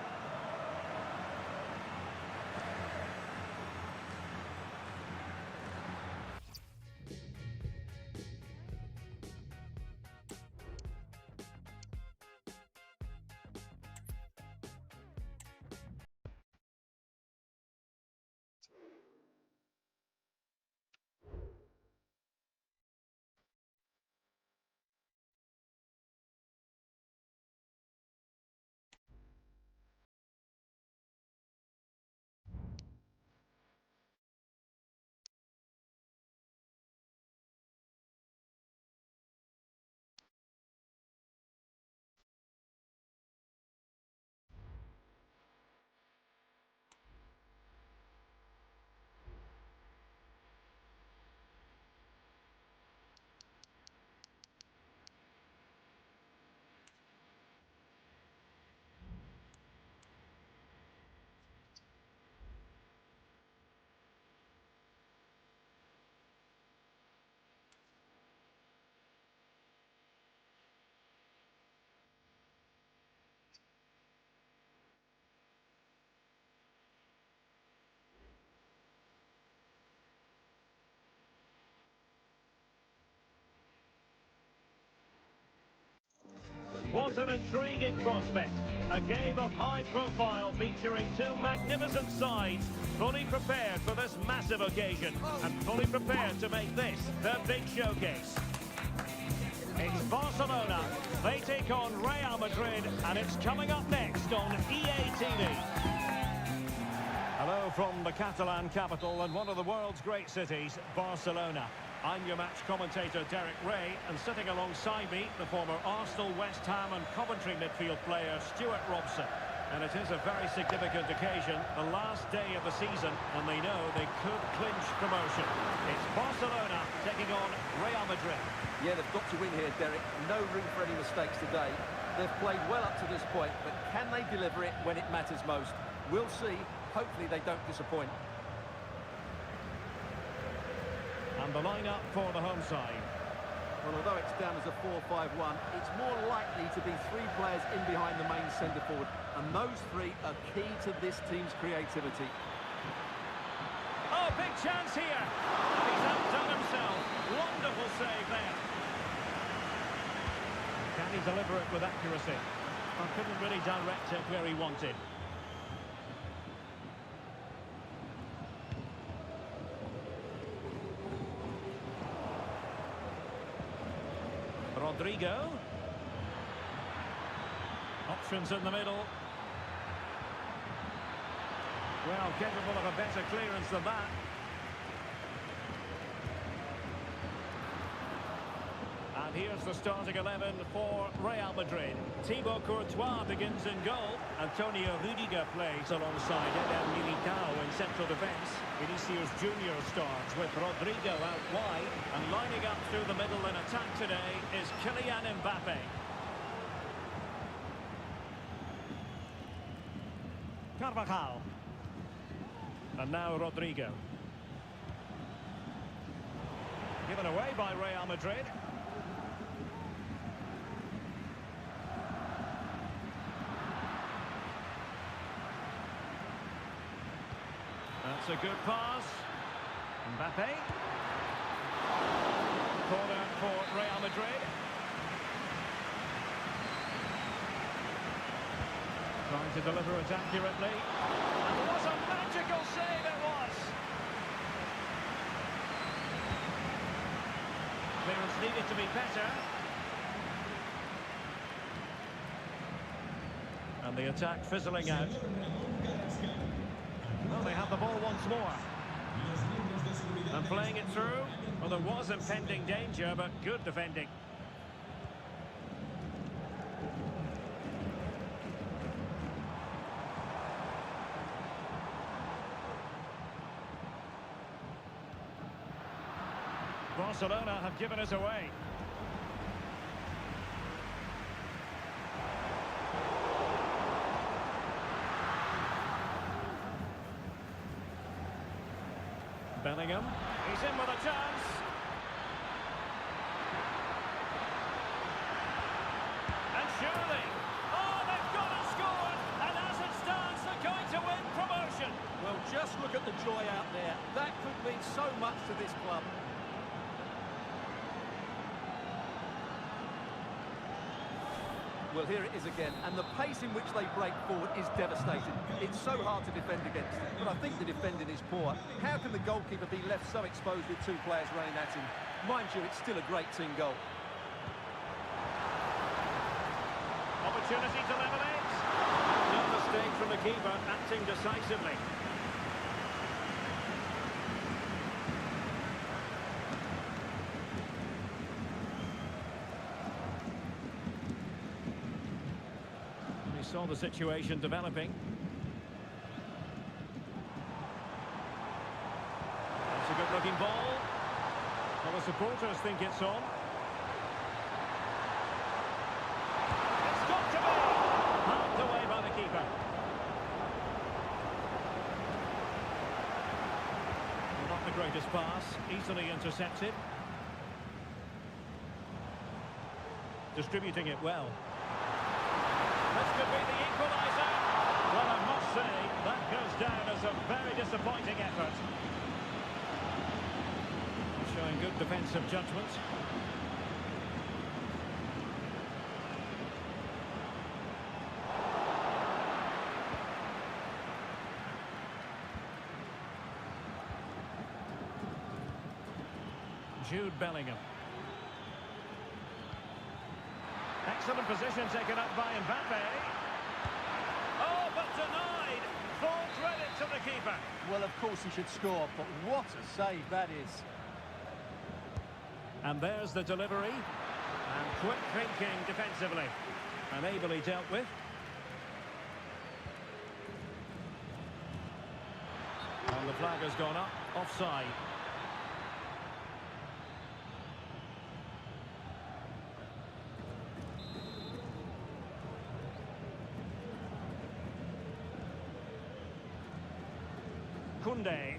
What an intriguing prospect. A game of high profile featuring two magnificent sides, fully prepared for this massive occasion and fully prepared to make this their big showcase. It's Barcelona. They take on Real Madrid, and it's coming up next on EA TV. Hello from the Catalan capital and one of the world's great cities, Barcelona. I'm your match commentator, Derek Ray, and sitting alongside me, the former Arsenal, West Ham and Coventry midfield player, Stuart Robson. And it is a very significant occasion, the last day of the season, and they know they could clinch promotion. It's Barcelona taking on Real Madrid. Yeah, they've got to win here, Derek. No room for any mistakes today. They've played well up to this point, but can they deliver it when it matters most? We'll see. Hopefully they don't disappoint. And the lineup for the home side. Well, although it's down as a 4-5-1, it's more likely to be three players in behind the main centre forward, and those three are key to this team's creativity. Oh, big chance here. And he's outdone himself. Wonderful save there. Can he deliver it with accuracy? Well, couldn't really direct it where he wanted. Rodrigo. Options in the middle. Well, capable of a better clearance than that. And here's the starting 11 for Real Madrid. Thibaut Courtois begins in goal. Antonio Rudiger plays alongside Eder Militao in central defence. Vinicius Junior starts with Rodrigo out wide. And lining up through the middle in attack today is Kylian Mbappe. Carvajal. And now Rodrigo. Given away by Real Madrid. That's a good pass. Mbappe. Corner for Real Madrid. Trying to deliver it accurately. And what a magical save it was! Clearance needed to be better. And the attack fizzling out. Well, they have the ball once more. And playing it through. Well, there was impending danger, but good defending. Barcelona have given us away. Bellingham, he's in with a chance. And surely, oh, they've got it scored, and as it stands, they're going to win promotion. Well, just look at the joy out there. That could mean so much to this club. Well, here it is again, and the pace in which they break forward is devastating. It's so hard to defend against, but I think the defending is poor. How can the goalkeeper be left so exposed with two players running at him? Mind you, it's still a great team goal. Opportunity to level it. No mistake from the keeper, acting decisively. Saw the situation developing. It's a good-looking ball. Well, the supporters think it's on. It's got to be! Knocked away by the keeper. Not the greatest pass, easily intercepted. Distributing it well. This could be the equaliser. Well, I must say, that goes down as a very disappointing effort. Showing good defensive judgment. Jude Bellingham. Excellent position taken up by Mbappe. Oh, but denied. Full credit to the keeper. Well, of course he should score, but what a save that is. And there's the delivery. And quick thinking defensively. And ably dealt with. And the flag has gone up. Offside. Kunde.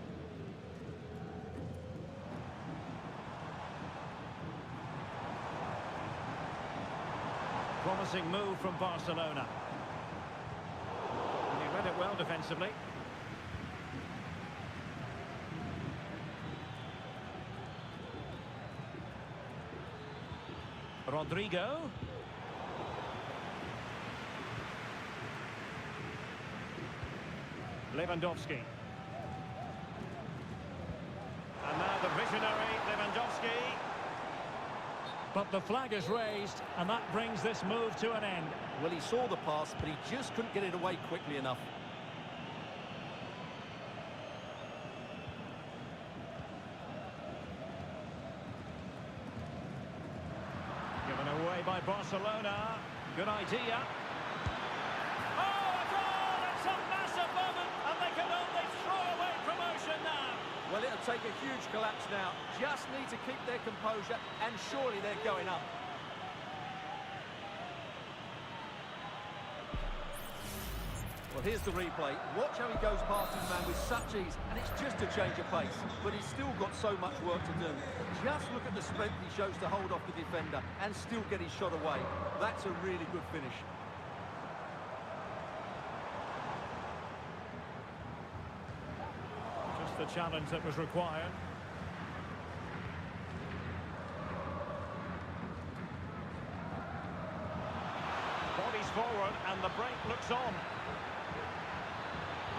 Promising move from Barcelona. And he read it well defensively. Rodrigo. Lewandowski. And now the visionary Lewandowski. But the flag is raised, and that brings this move to an end. Well, he saw the pass, but he just couldn't get it away quickly enough. Given away by Barcelona. Good idea. Oh, a goal! It's a massive moment, and they can only throw away promotion now. Well, it'll take a huge collapse now. Just need to keep their composure, and surely they're going up. Well, here's the replay. Watch how he goes past his man with such ease, and it's just a change of pace. But he's still got so much work to do. Just look at the strength he shows to hold off the defender and still get his shot away. That's a really good finish. The challenge that was required. Bodies forward and the break looks on.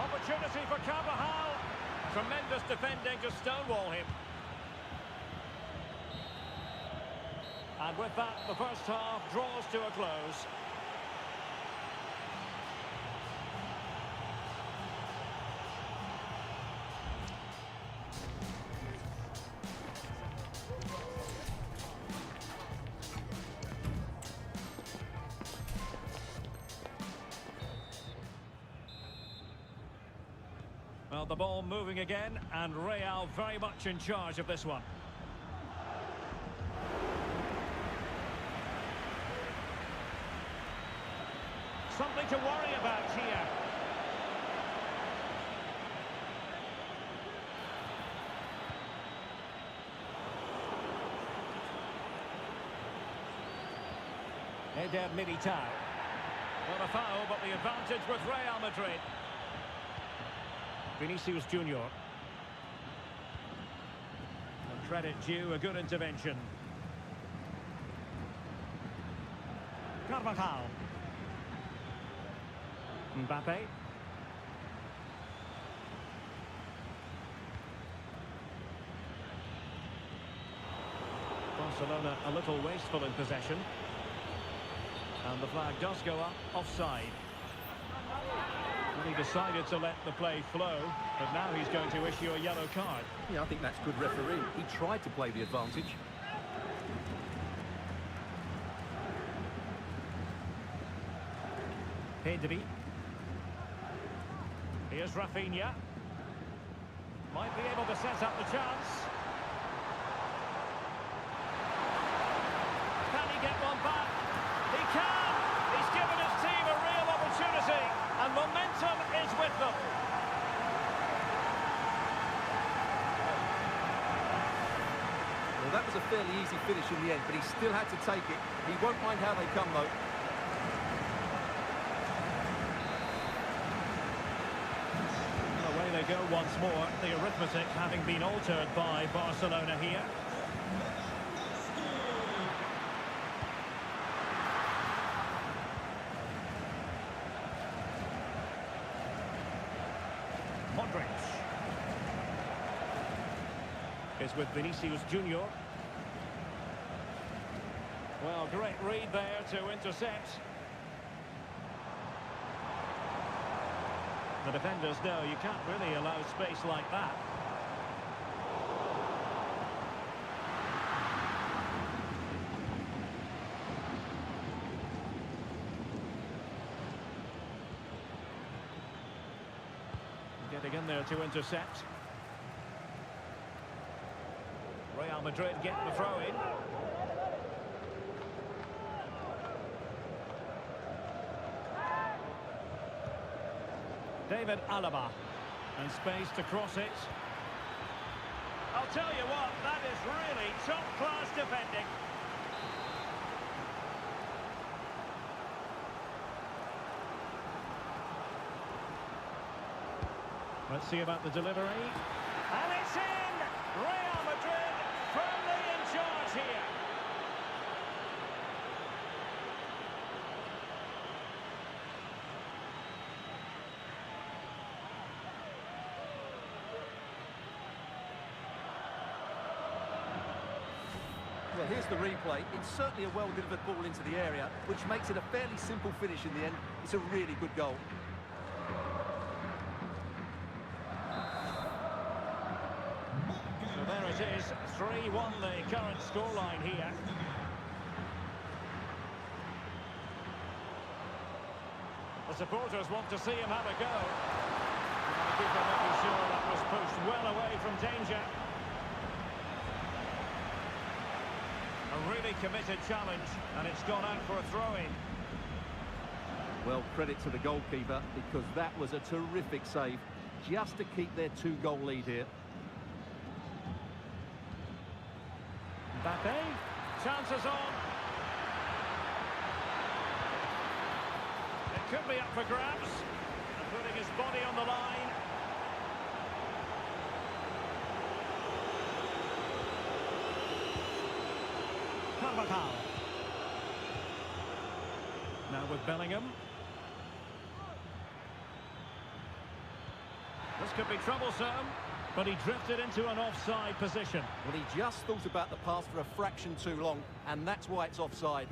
Opportunity for Carvajal. Tremendous defending to stonewall him. And with that, the first half draws to a close. Well, the ball moving again, and Real very much in charge of this one. Something to worry about here. Eder Militao. Well, a foul, but the advantage with Real Madrid. Vinicius Junior. And credit due, a good intervention. Carvajal. Mbappe. Barcelona a little wasteful in possession. And the flag does go up, offside. He decided to let the play flow, but now he's going to issue a yellow card. Yeah, I think that's good refereeing. He tried to play the advantage. Pedri. Here's Rafinha. Might be able to set up the chance. Can he get one back? He can! He's given his team a real opportunity, and momentum is with them. Well, that was a fairly easy finish in the end, but he still had to take it. He won't mind how they come, though. Away they go once more, the arithmetic having been altered by Barcelona here. Modric is with Vinicius Junior. Well, great read there to intercept. The defenders know you can't really allow space like that. Getting in there to intercept. Real Madrid get the throw in. David Alaba, and space to cross it. I'll tell you what, that is really top-class defending. Let's see about the delivery. And it's in! Real Madrid firmly in charge here. Well, here's the replay. It's certainly a well-delivered ball into the area, which makes it a fairly simple finish in the end. It's a really good goal. So there it is, 3-1 the current scoreline here. The supporters want to see him have a go. And the keeper making sure that was pushed well away from danger. A really committed challenge, and it's gone out for a throw-in. Well, credit to the goalkeeper, because that was a terrific save, just to keep their 2-goal lead here. Mbappe, chances on. It could be up for grabs, and putting his body on the line. Carvajal. Now with Bellingham. This could be troublesome, but he drifted into an offside position. Well, he just thought about the pass for a fraction too long, and that's why it's offside.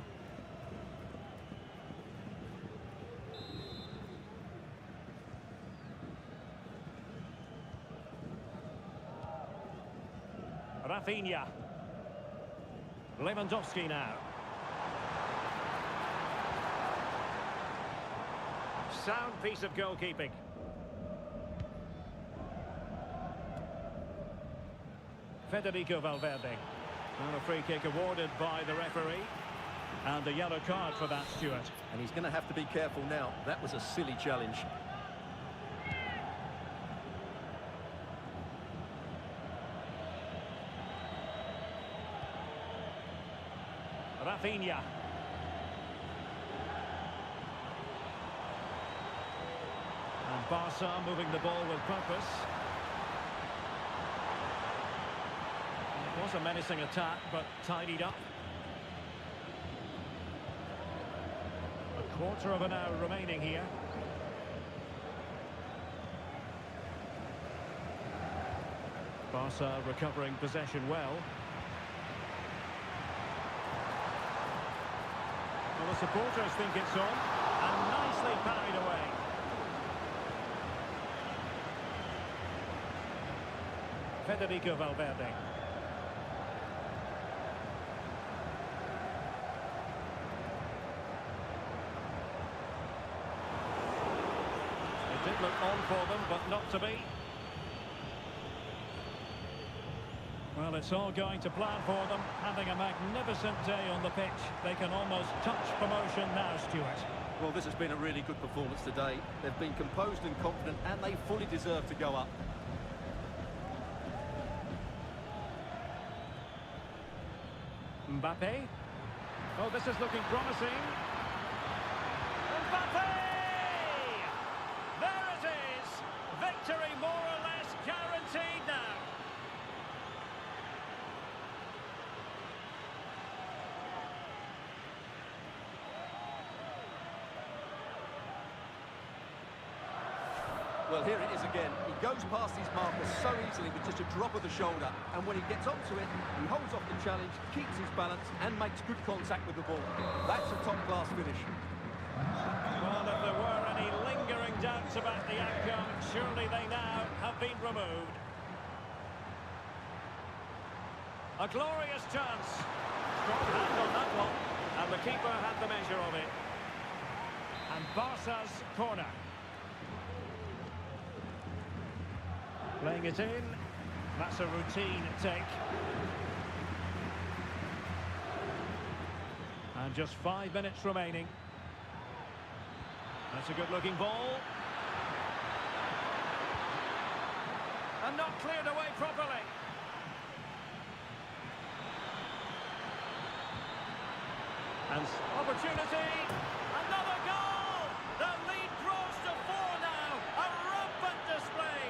Rafinha. Lewandowski now. Sound piece of goalkeeping. Federico Valverde. And a free kick awarded by the referee. And a yellow card for that, Stuart. And he's going to have to be careful now. That was a silly challenge. Rafinha. And Barca moving the ball with purpose. It was a menacing attack, but tidied up. A quarter of an hour remaining here. Barca recovering possession well. Well, the supporters think it's on, and nicely parried away. Federico Valverde. It did look on for them, but not to be. Well, it's all going to plan for them, having a magnificent day on the pitch. They can almost touch promotion now, Stuart. Well, this has been a really good performance today. They've been composed and confident, and they fully deserve to go up. Mbappe. Oh, this is looking promising. Mbappe! There it is! Victory more or less guaranteed now. Well, here it is again. He goes past his marker so easily with just a drop of the shoulder. And when he gets onto it, he holds off the challenge, keeps his balance, and makes good contact with the ball. That's a top-class finish. Well, if there were any lingering doubts about the outcome, surely they now have been removed. A glorious chance. Strong hand on that one. And the keeper had the measure of it. And Barca's corner. Playing it in. That's a routine take. And just 5 minutes remaining. That's a good-looking ball. And not cleared away properly. And opportunity. Another goal! The lead grows to 4 now. A rampant display.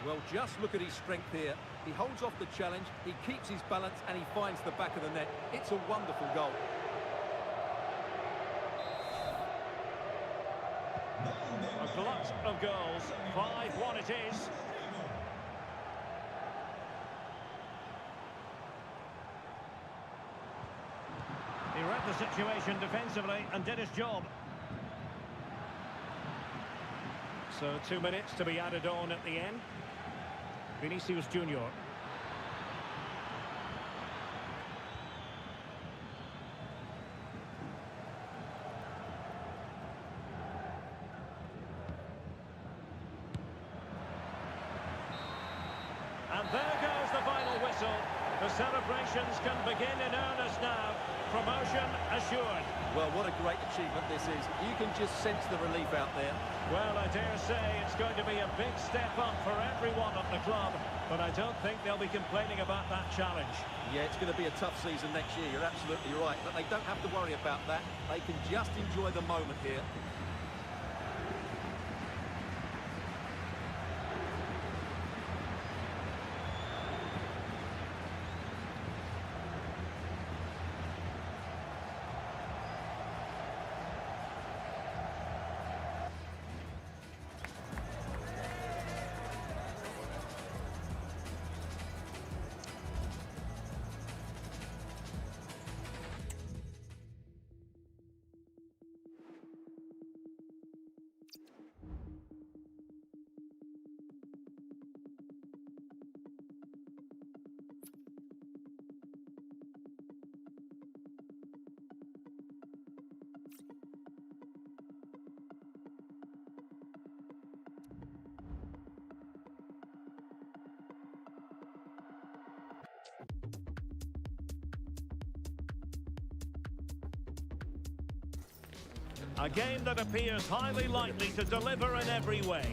Well, just look at his strength here. He holds off the challenge, he keeps his balance, and he finds the back of the net. It's a wonderful goal. A glut of goals. 5-1 it is. He read the situation defensively and did his job. So 2 minutes to be added on at the end. Vinicius Junior. And there goes the final whistle. The celebrations can begin in earnest now. Promotion assured. Well, what a great achievement this is. You can just sense the relief out there. Well, I dare say it's going to be a big step up for everyone at the club, but I don't think they'll be complaining about that challenge. Yeah, it's going to be a tough season next year, you're absolutely right, but they don't have to worry about that. They can just enjoy the moment here. A game that appears highly likely to deliver in every way.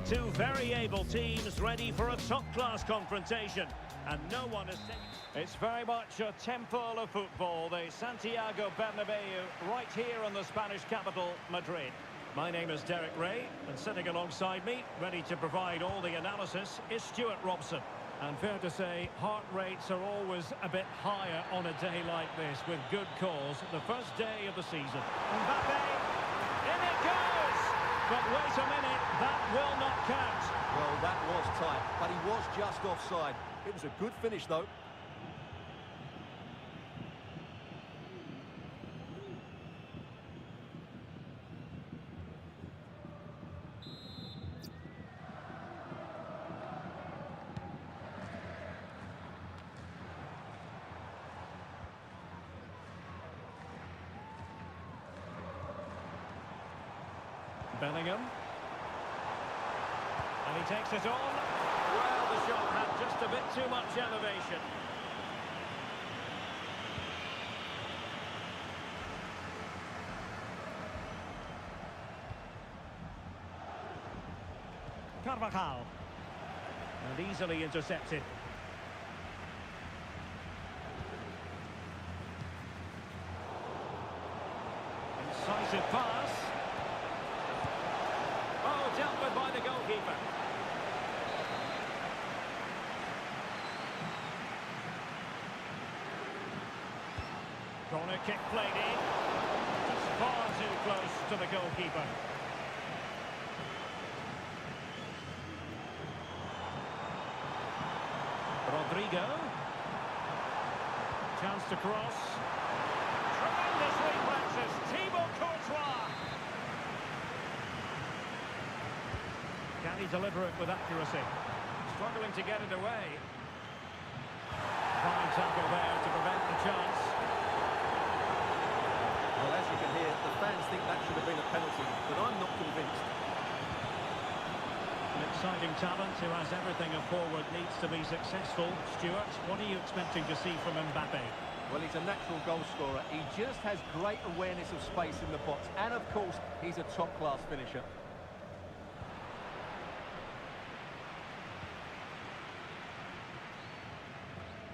Two very able teams ready for a top-class confrontation. And no one is taking... It's very much a temple of football, the Santiago Bernabeu, right here in the Spanish capital, Madrid. My name is Derek Ray, and sitting alongside me, ready to provide all the analysis, is Stuart Robson. And fair to say, heart rates are always a bit higher on a day like this, with good cause. The first day of the season. Mbappe, in it goes! But wait a minute, that will not count. Well, that was tight, but he was just offside. It was a good finish, though. Bellingham. And he takes it on. Well, the shot had just a bit too much elevation. Carvajal. And easily intercepted. Incisive pass. Oh, dealt with by the goalkeeper. Corner kick played in. Just far too close to the goalkeeper. Rodrigo. Chance to cross. Tremendous reflexes. Thibaut Courtois. Can he deliver it with accuracy? Struggling to get it away. Fine tackle there to prevent the chance. Well, as you can hear, the fans think that should have been a penalty, but I'm not convinced. An exciting talent who has everything a forward needs to be successful. Stuart, what are you expecting to see from Mbappe? Well, he's a natural goal scorer. He just has great awareness of space in the box. And, of course, he's a top-class finisher.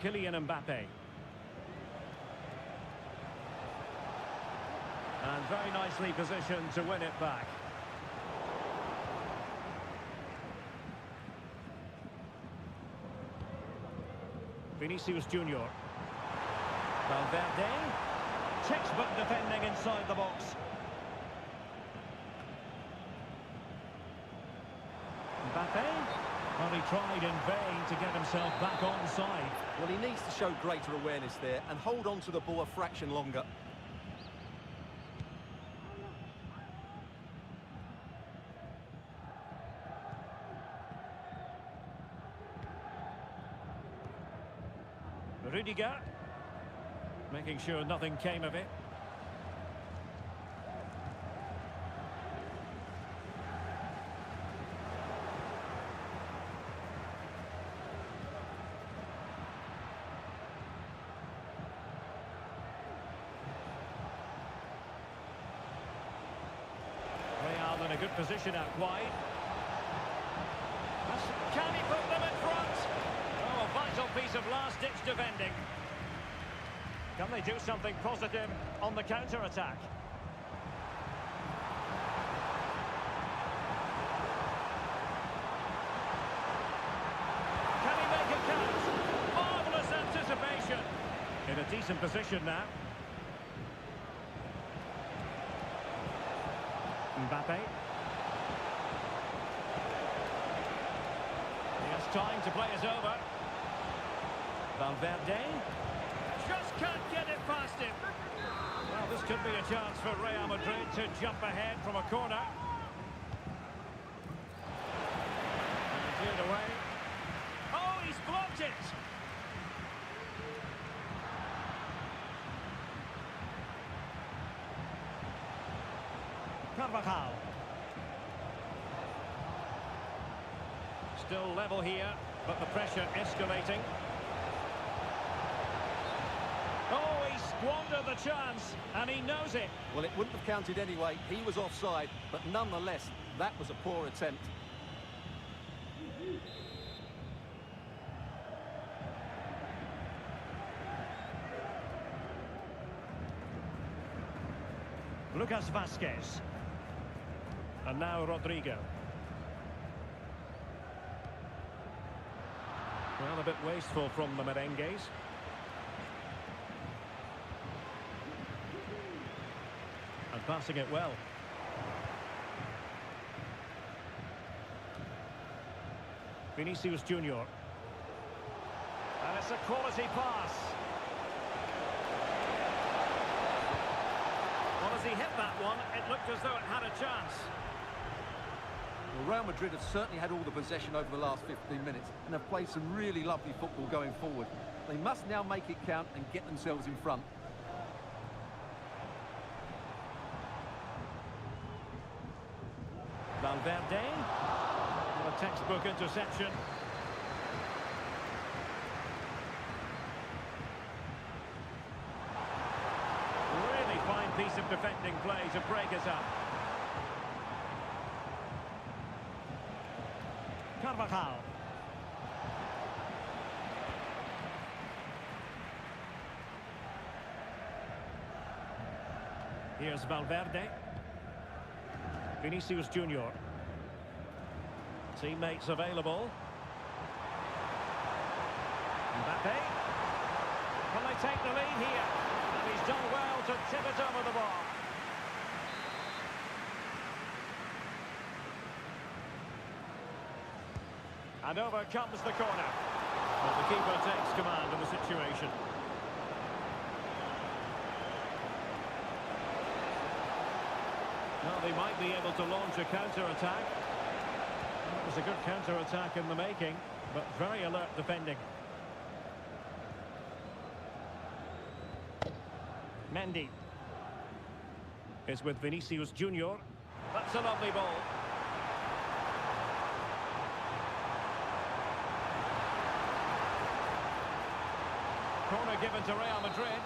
Kylian Mbappe. And very nicely positioned to win it back. Vinicius Junior. Valverde. Textbook defending inside the box. Mbappe. Well, he tried in vain to get himself back onside. Well, he needs to show greater awareness there and hold on to the ball a fraction longer. Rudiger. Making sure nothing came of it. Real in a good position out wide. Can he put them in front? Oh, a vital piece of last-ditch defending. Can they do something positive on the counter-attack? Can he make it count? Marvellous anticipation. In a decent position now. Mbappe. He has time to play us over. Valverde. Just can't get it past him. Well, this could be a chance for Real Madrid to jump ahead from a corner. And cleared away. Oh, he's blocked it. Carvajal. Still level here, but the pressure escalating. Oh, he squandered the chance, and he knows it. Well, it wouldn't have counted anyway. He was offside, but nonetheless, that was a poor attempt. Lucas Vazquez. And now Rodrigo. Well, a bit wasteful from the merengues. And passing it well. Vinicius Junior. And it's a quality pass. Well, as he hit that one, it looked as though it had a chance. Well, Real Madrid have certainly had all the possession over the last 15 minutes and have played some really lovely football going forward. They must now make it count and get themselves in front. Valverde. A textbook interception. Really fine piece of defending play to break us up. Carvajal. Here's Valverde. Vinicius Junior. Teammates available. Mbappe. Can they take the lead here? And he's done well to tip it over the bar. And over comes the corner. But the keeper takes command of the situation. Well, they might be able to launch a counter-attack. It was a good counter-attack in the making, but very alert defending. Mendy is with Vinicius Junior. That's a lovely ball. Corner given to Real Madrid.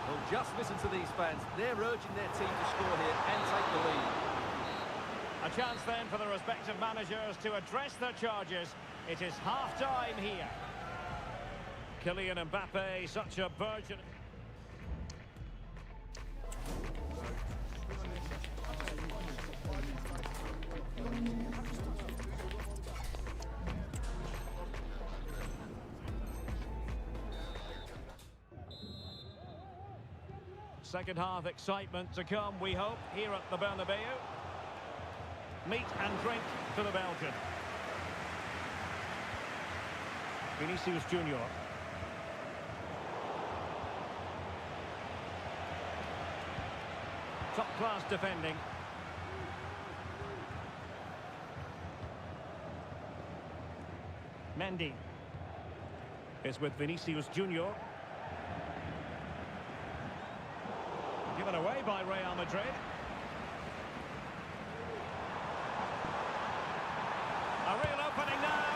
Well, just listen to these fans. They're urging their team to score here and take the lead. A chance then for the respective managers to address their charges. It is half-time here. Kylian Mbappe, such a virgin. Second half excitement to come, we hope, here at the Bernabeu. Meat and drink for the Belgian. Vinicius Junior. Top-class defending. Mendy is with Vinicius Junior. Given away by Real Madrid. A real opening now.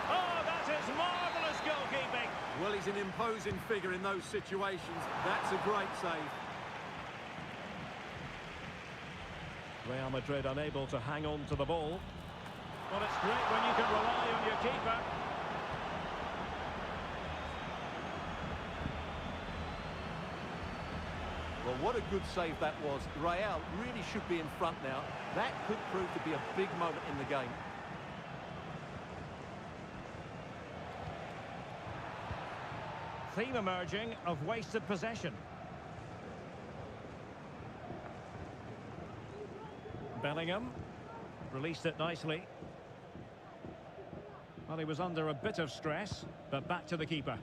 Oh, that is marvellous goalkeeping. Well, he's an imposing figure in those situations. That's a great save. Real Madrid unable to hang on to the ball. Well, it's great when you can rely on your keeper. Well, what a good save that was. Real really should be in front now. That could prove to be a big moment in the game. Theme emerging of wasted possession. Bellingham released it nicely. Well, he was under a bit of stress, but back to the keeper.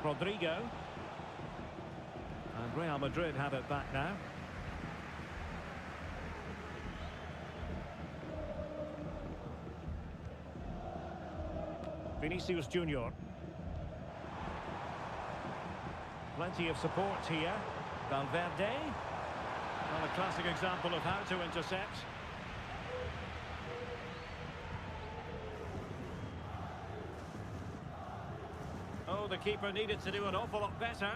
Rodrigo. And Real Madrid have it back now. Vinicius Junior. Plenty of support here. Valverde. Well, a classic example of how to intercept. Oh, the keeper needed to do an awful lot better.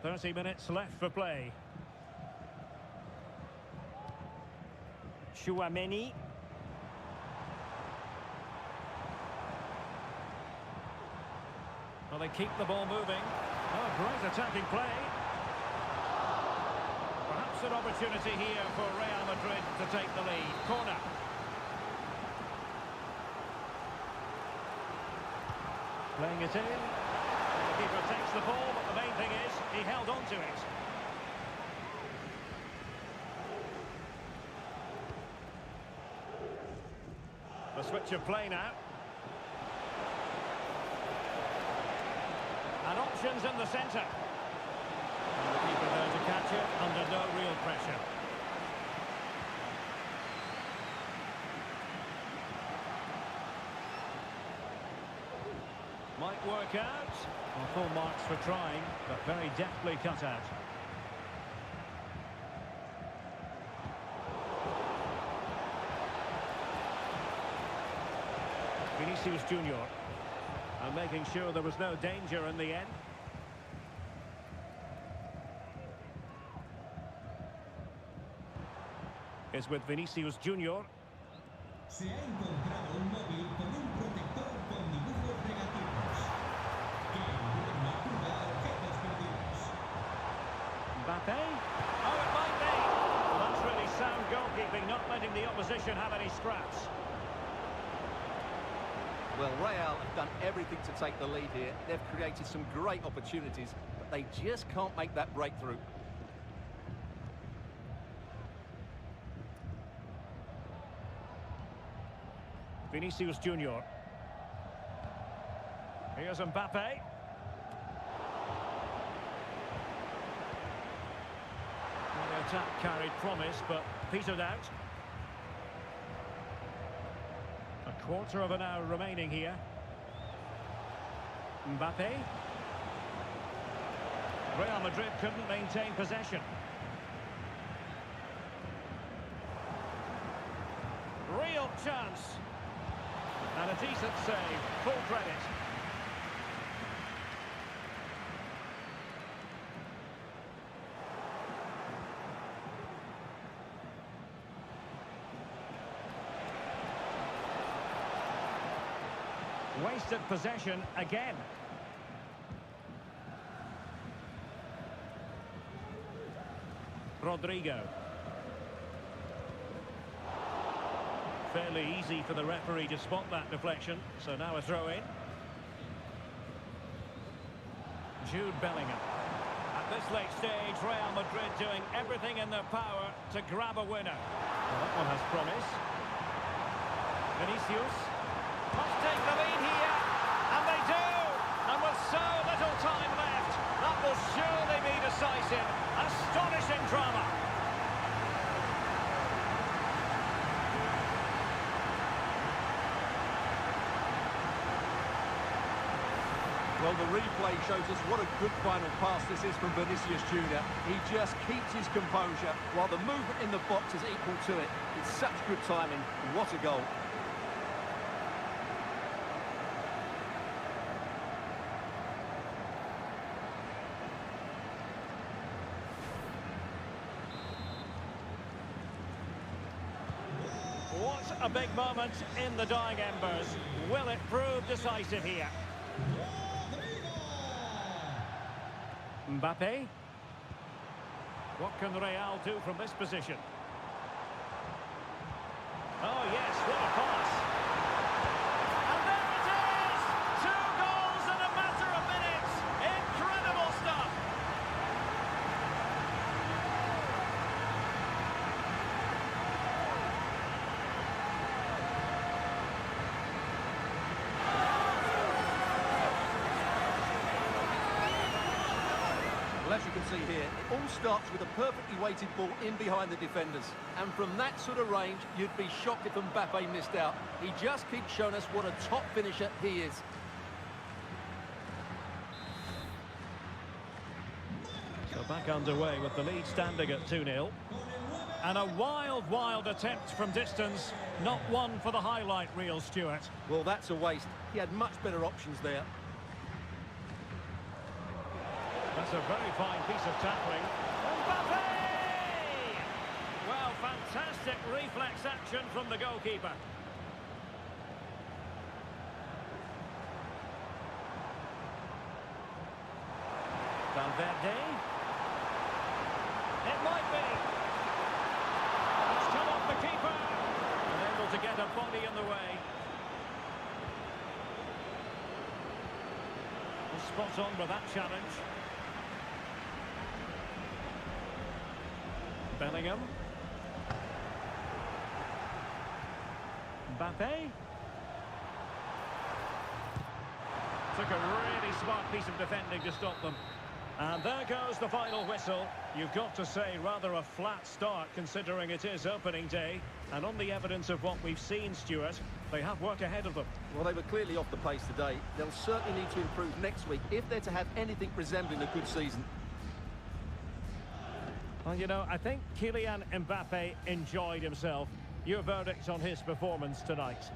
"30 minutes left for play." Chouameni. Well, they keep the ball moving. Oh, great attacking play. Perhaps an opportunity here for Real Madrid to take the lead. Corner. Playing it in. The keeper takes the ball, but the main thing is he held on to it. The switch of play now. And options in the centre. And the keeper there to catch it under no real pressure. Might work out. Well, full marks for trying, but very deftly cut out. Vinicius Junior. And making sure there was no danger in the end. Is with Vinicius Junior. Se ha encontrado un móvil con un protector con dibujos negativos que no acuda a objetos perdidos. Mbappe. Oh, it might be. Well, that's really sound goalkeeping, not letting the opposition have any scraps. Well, Real have done everything to take the lead here. They've created some great opportunities, but They just can't make that breakthrough. Vinicius Junior. Here's Mbappe. The attack carried promise, but petered out. A quarter of an hour remaining here. Mbappe. Real Madrid couldn't maintain possession. Real chance. And a decent save. Full credit. Wasted possession again. Rodrigo. Fairly easy for the referee to spot that deflection, so now a throw-in. Jude Bellingham. At this late stage, Real Madrid doing everything in their power to grab a winner. Well, that one has promise. Vinicius. Must take the lead here, and they do! And with so little time left, that will surely be decisive. Astonishing drama. Well, the replay shows us what a good final pass this is from Vinicius Junior. He just keeps his composure while the movement in the box is equal to it. It's such good timing. What a goal. What a big moment in the dying embers. Will it prove decisive here? Mbappe. What can Real do from this position? Oh yes, what a pass. And there it is! 2 goals in a matter of minutes. Incredible stuff. Well, as you can see here, it all starts with a perfectly weighted ball in behind the defenders. And from that sort of range, you'd be shocked if Mbappe missed out. He just keeps showing us what a top finisher he is. So back underway with the lead standing at 2-0. And a wild attempt from distance. Not one for the highlight reel, Stuart. Well, that's a waste. He had much better options there. That's a very fine piece of tackling. Mbappe! Well, fantastic reflex action from the goalkeeper. Valverde. It might be. It's come off the keeper. Unable to get a body in the way. Spot on with that challenge. Bellingham. Mbappe. Took a really smart piece of defending to stop them. And there goes the final whistle. You've got to say rather a flat start considering it is opening day. And on the evidence of what we've seen, Stuart, they have work ahead of them. Well, they were clearly off the pace today. They'll certainly need to improve next week if they're to have anything resembling a good season. Well, you know, I think Kylian Mbappe enjoyed himself. Your verdict on his performance tonight?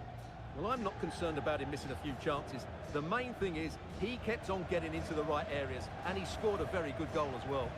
Well, I'm not concerned about him missing a few chances. The main thing is he kept on getting into the right areas and he scored a very good goal as well.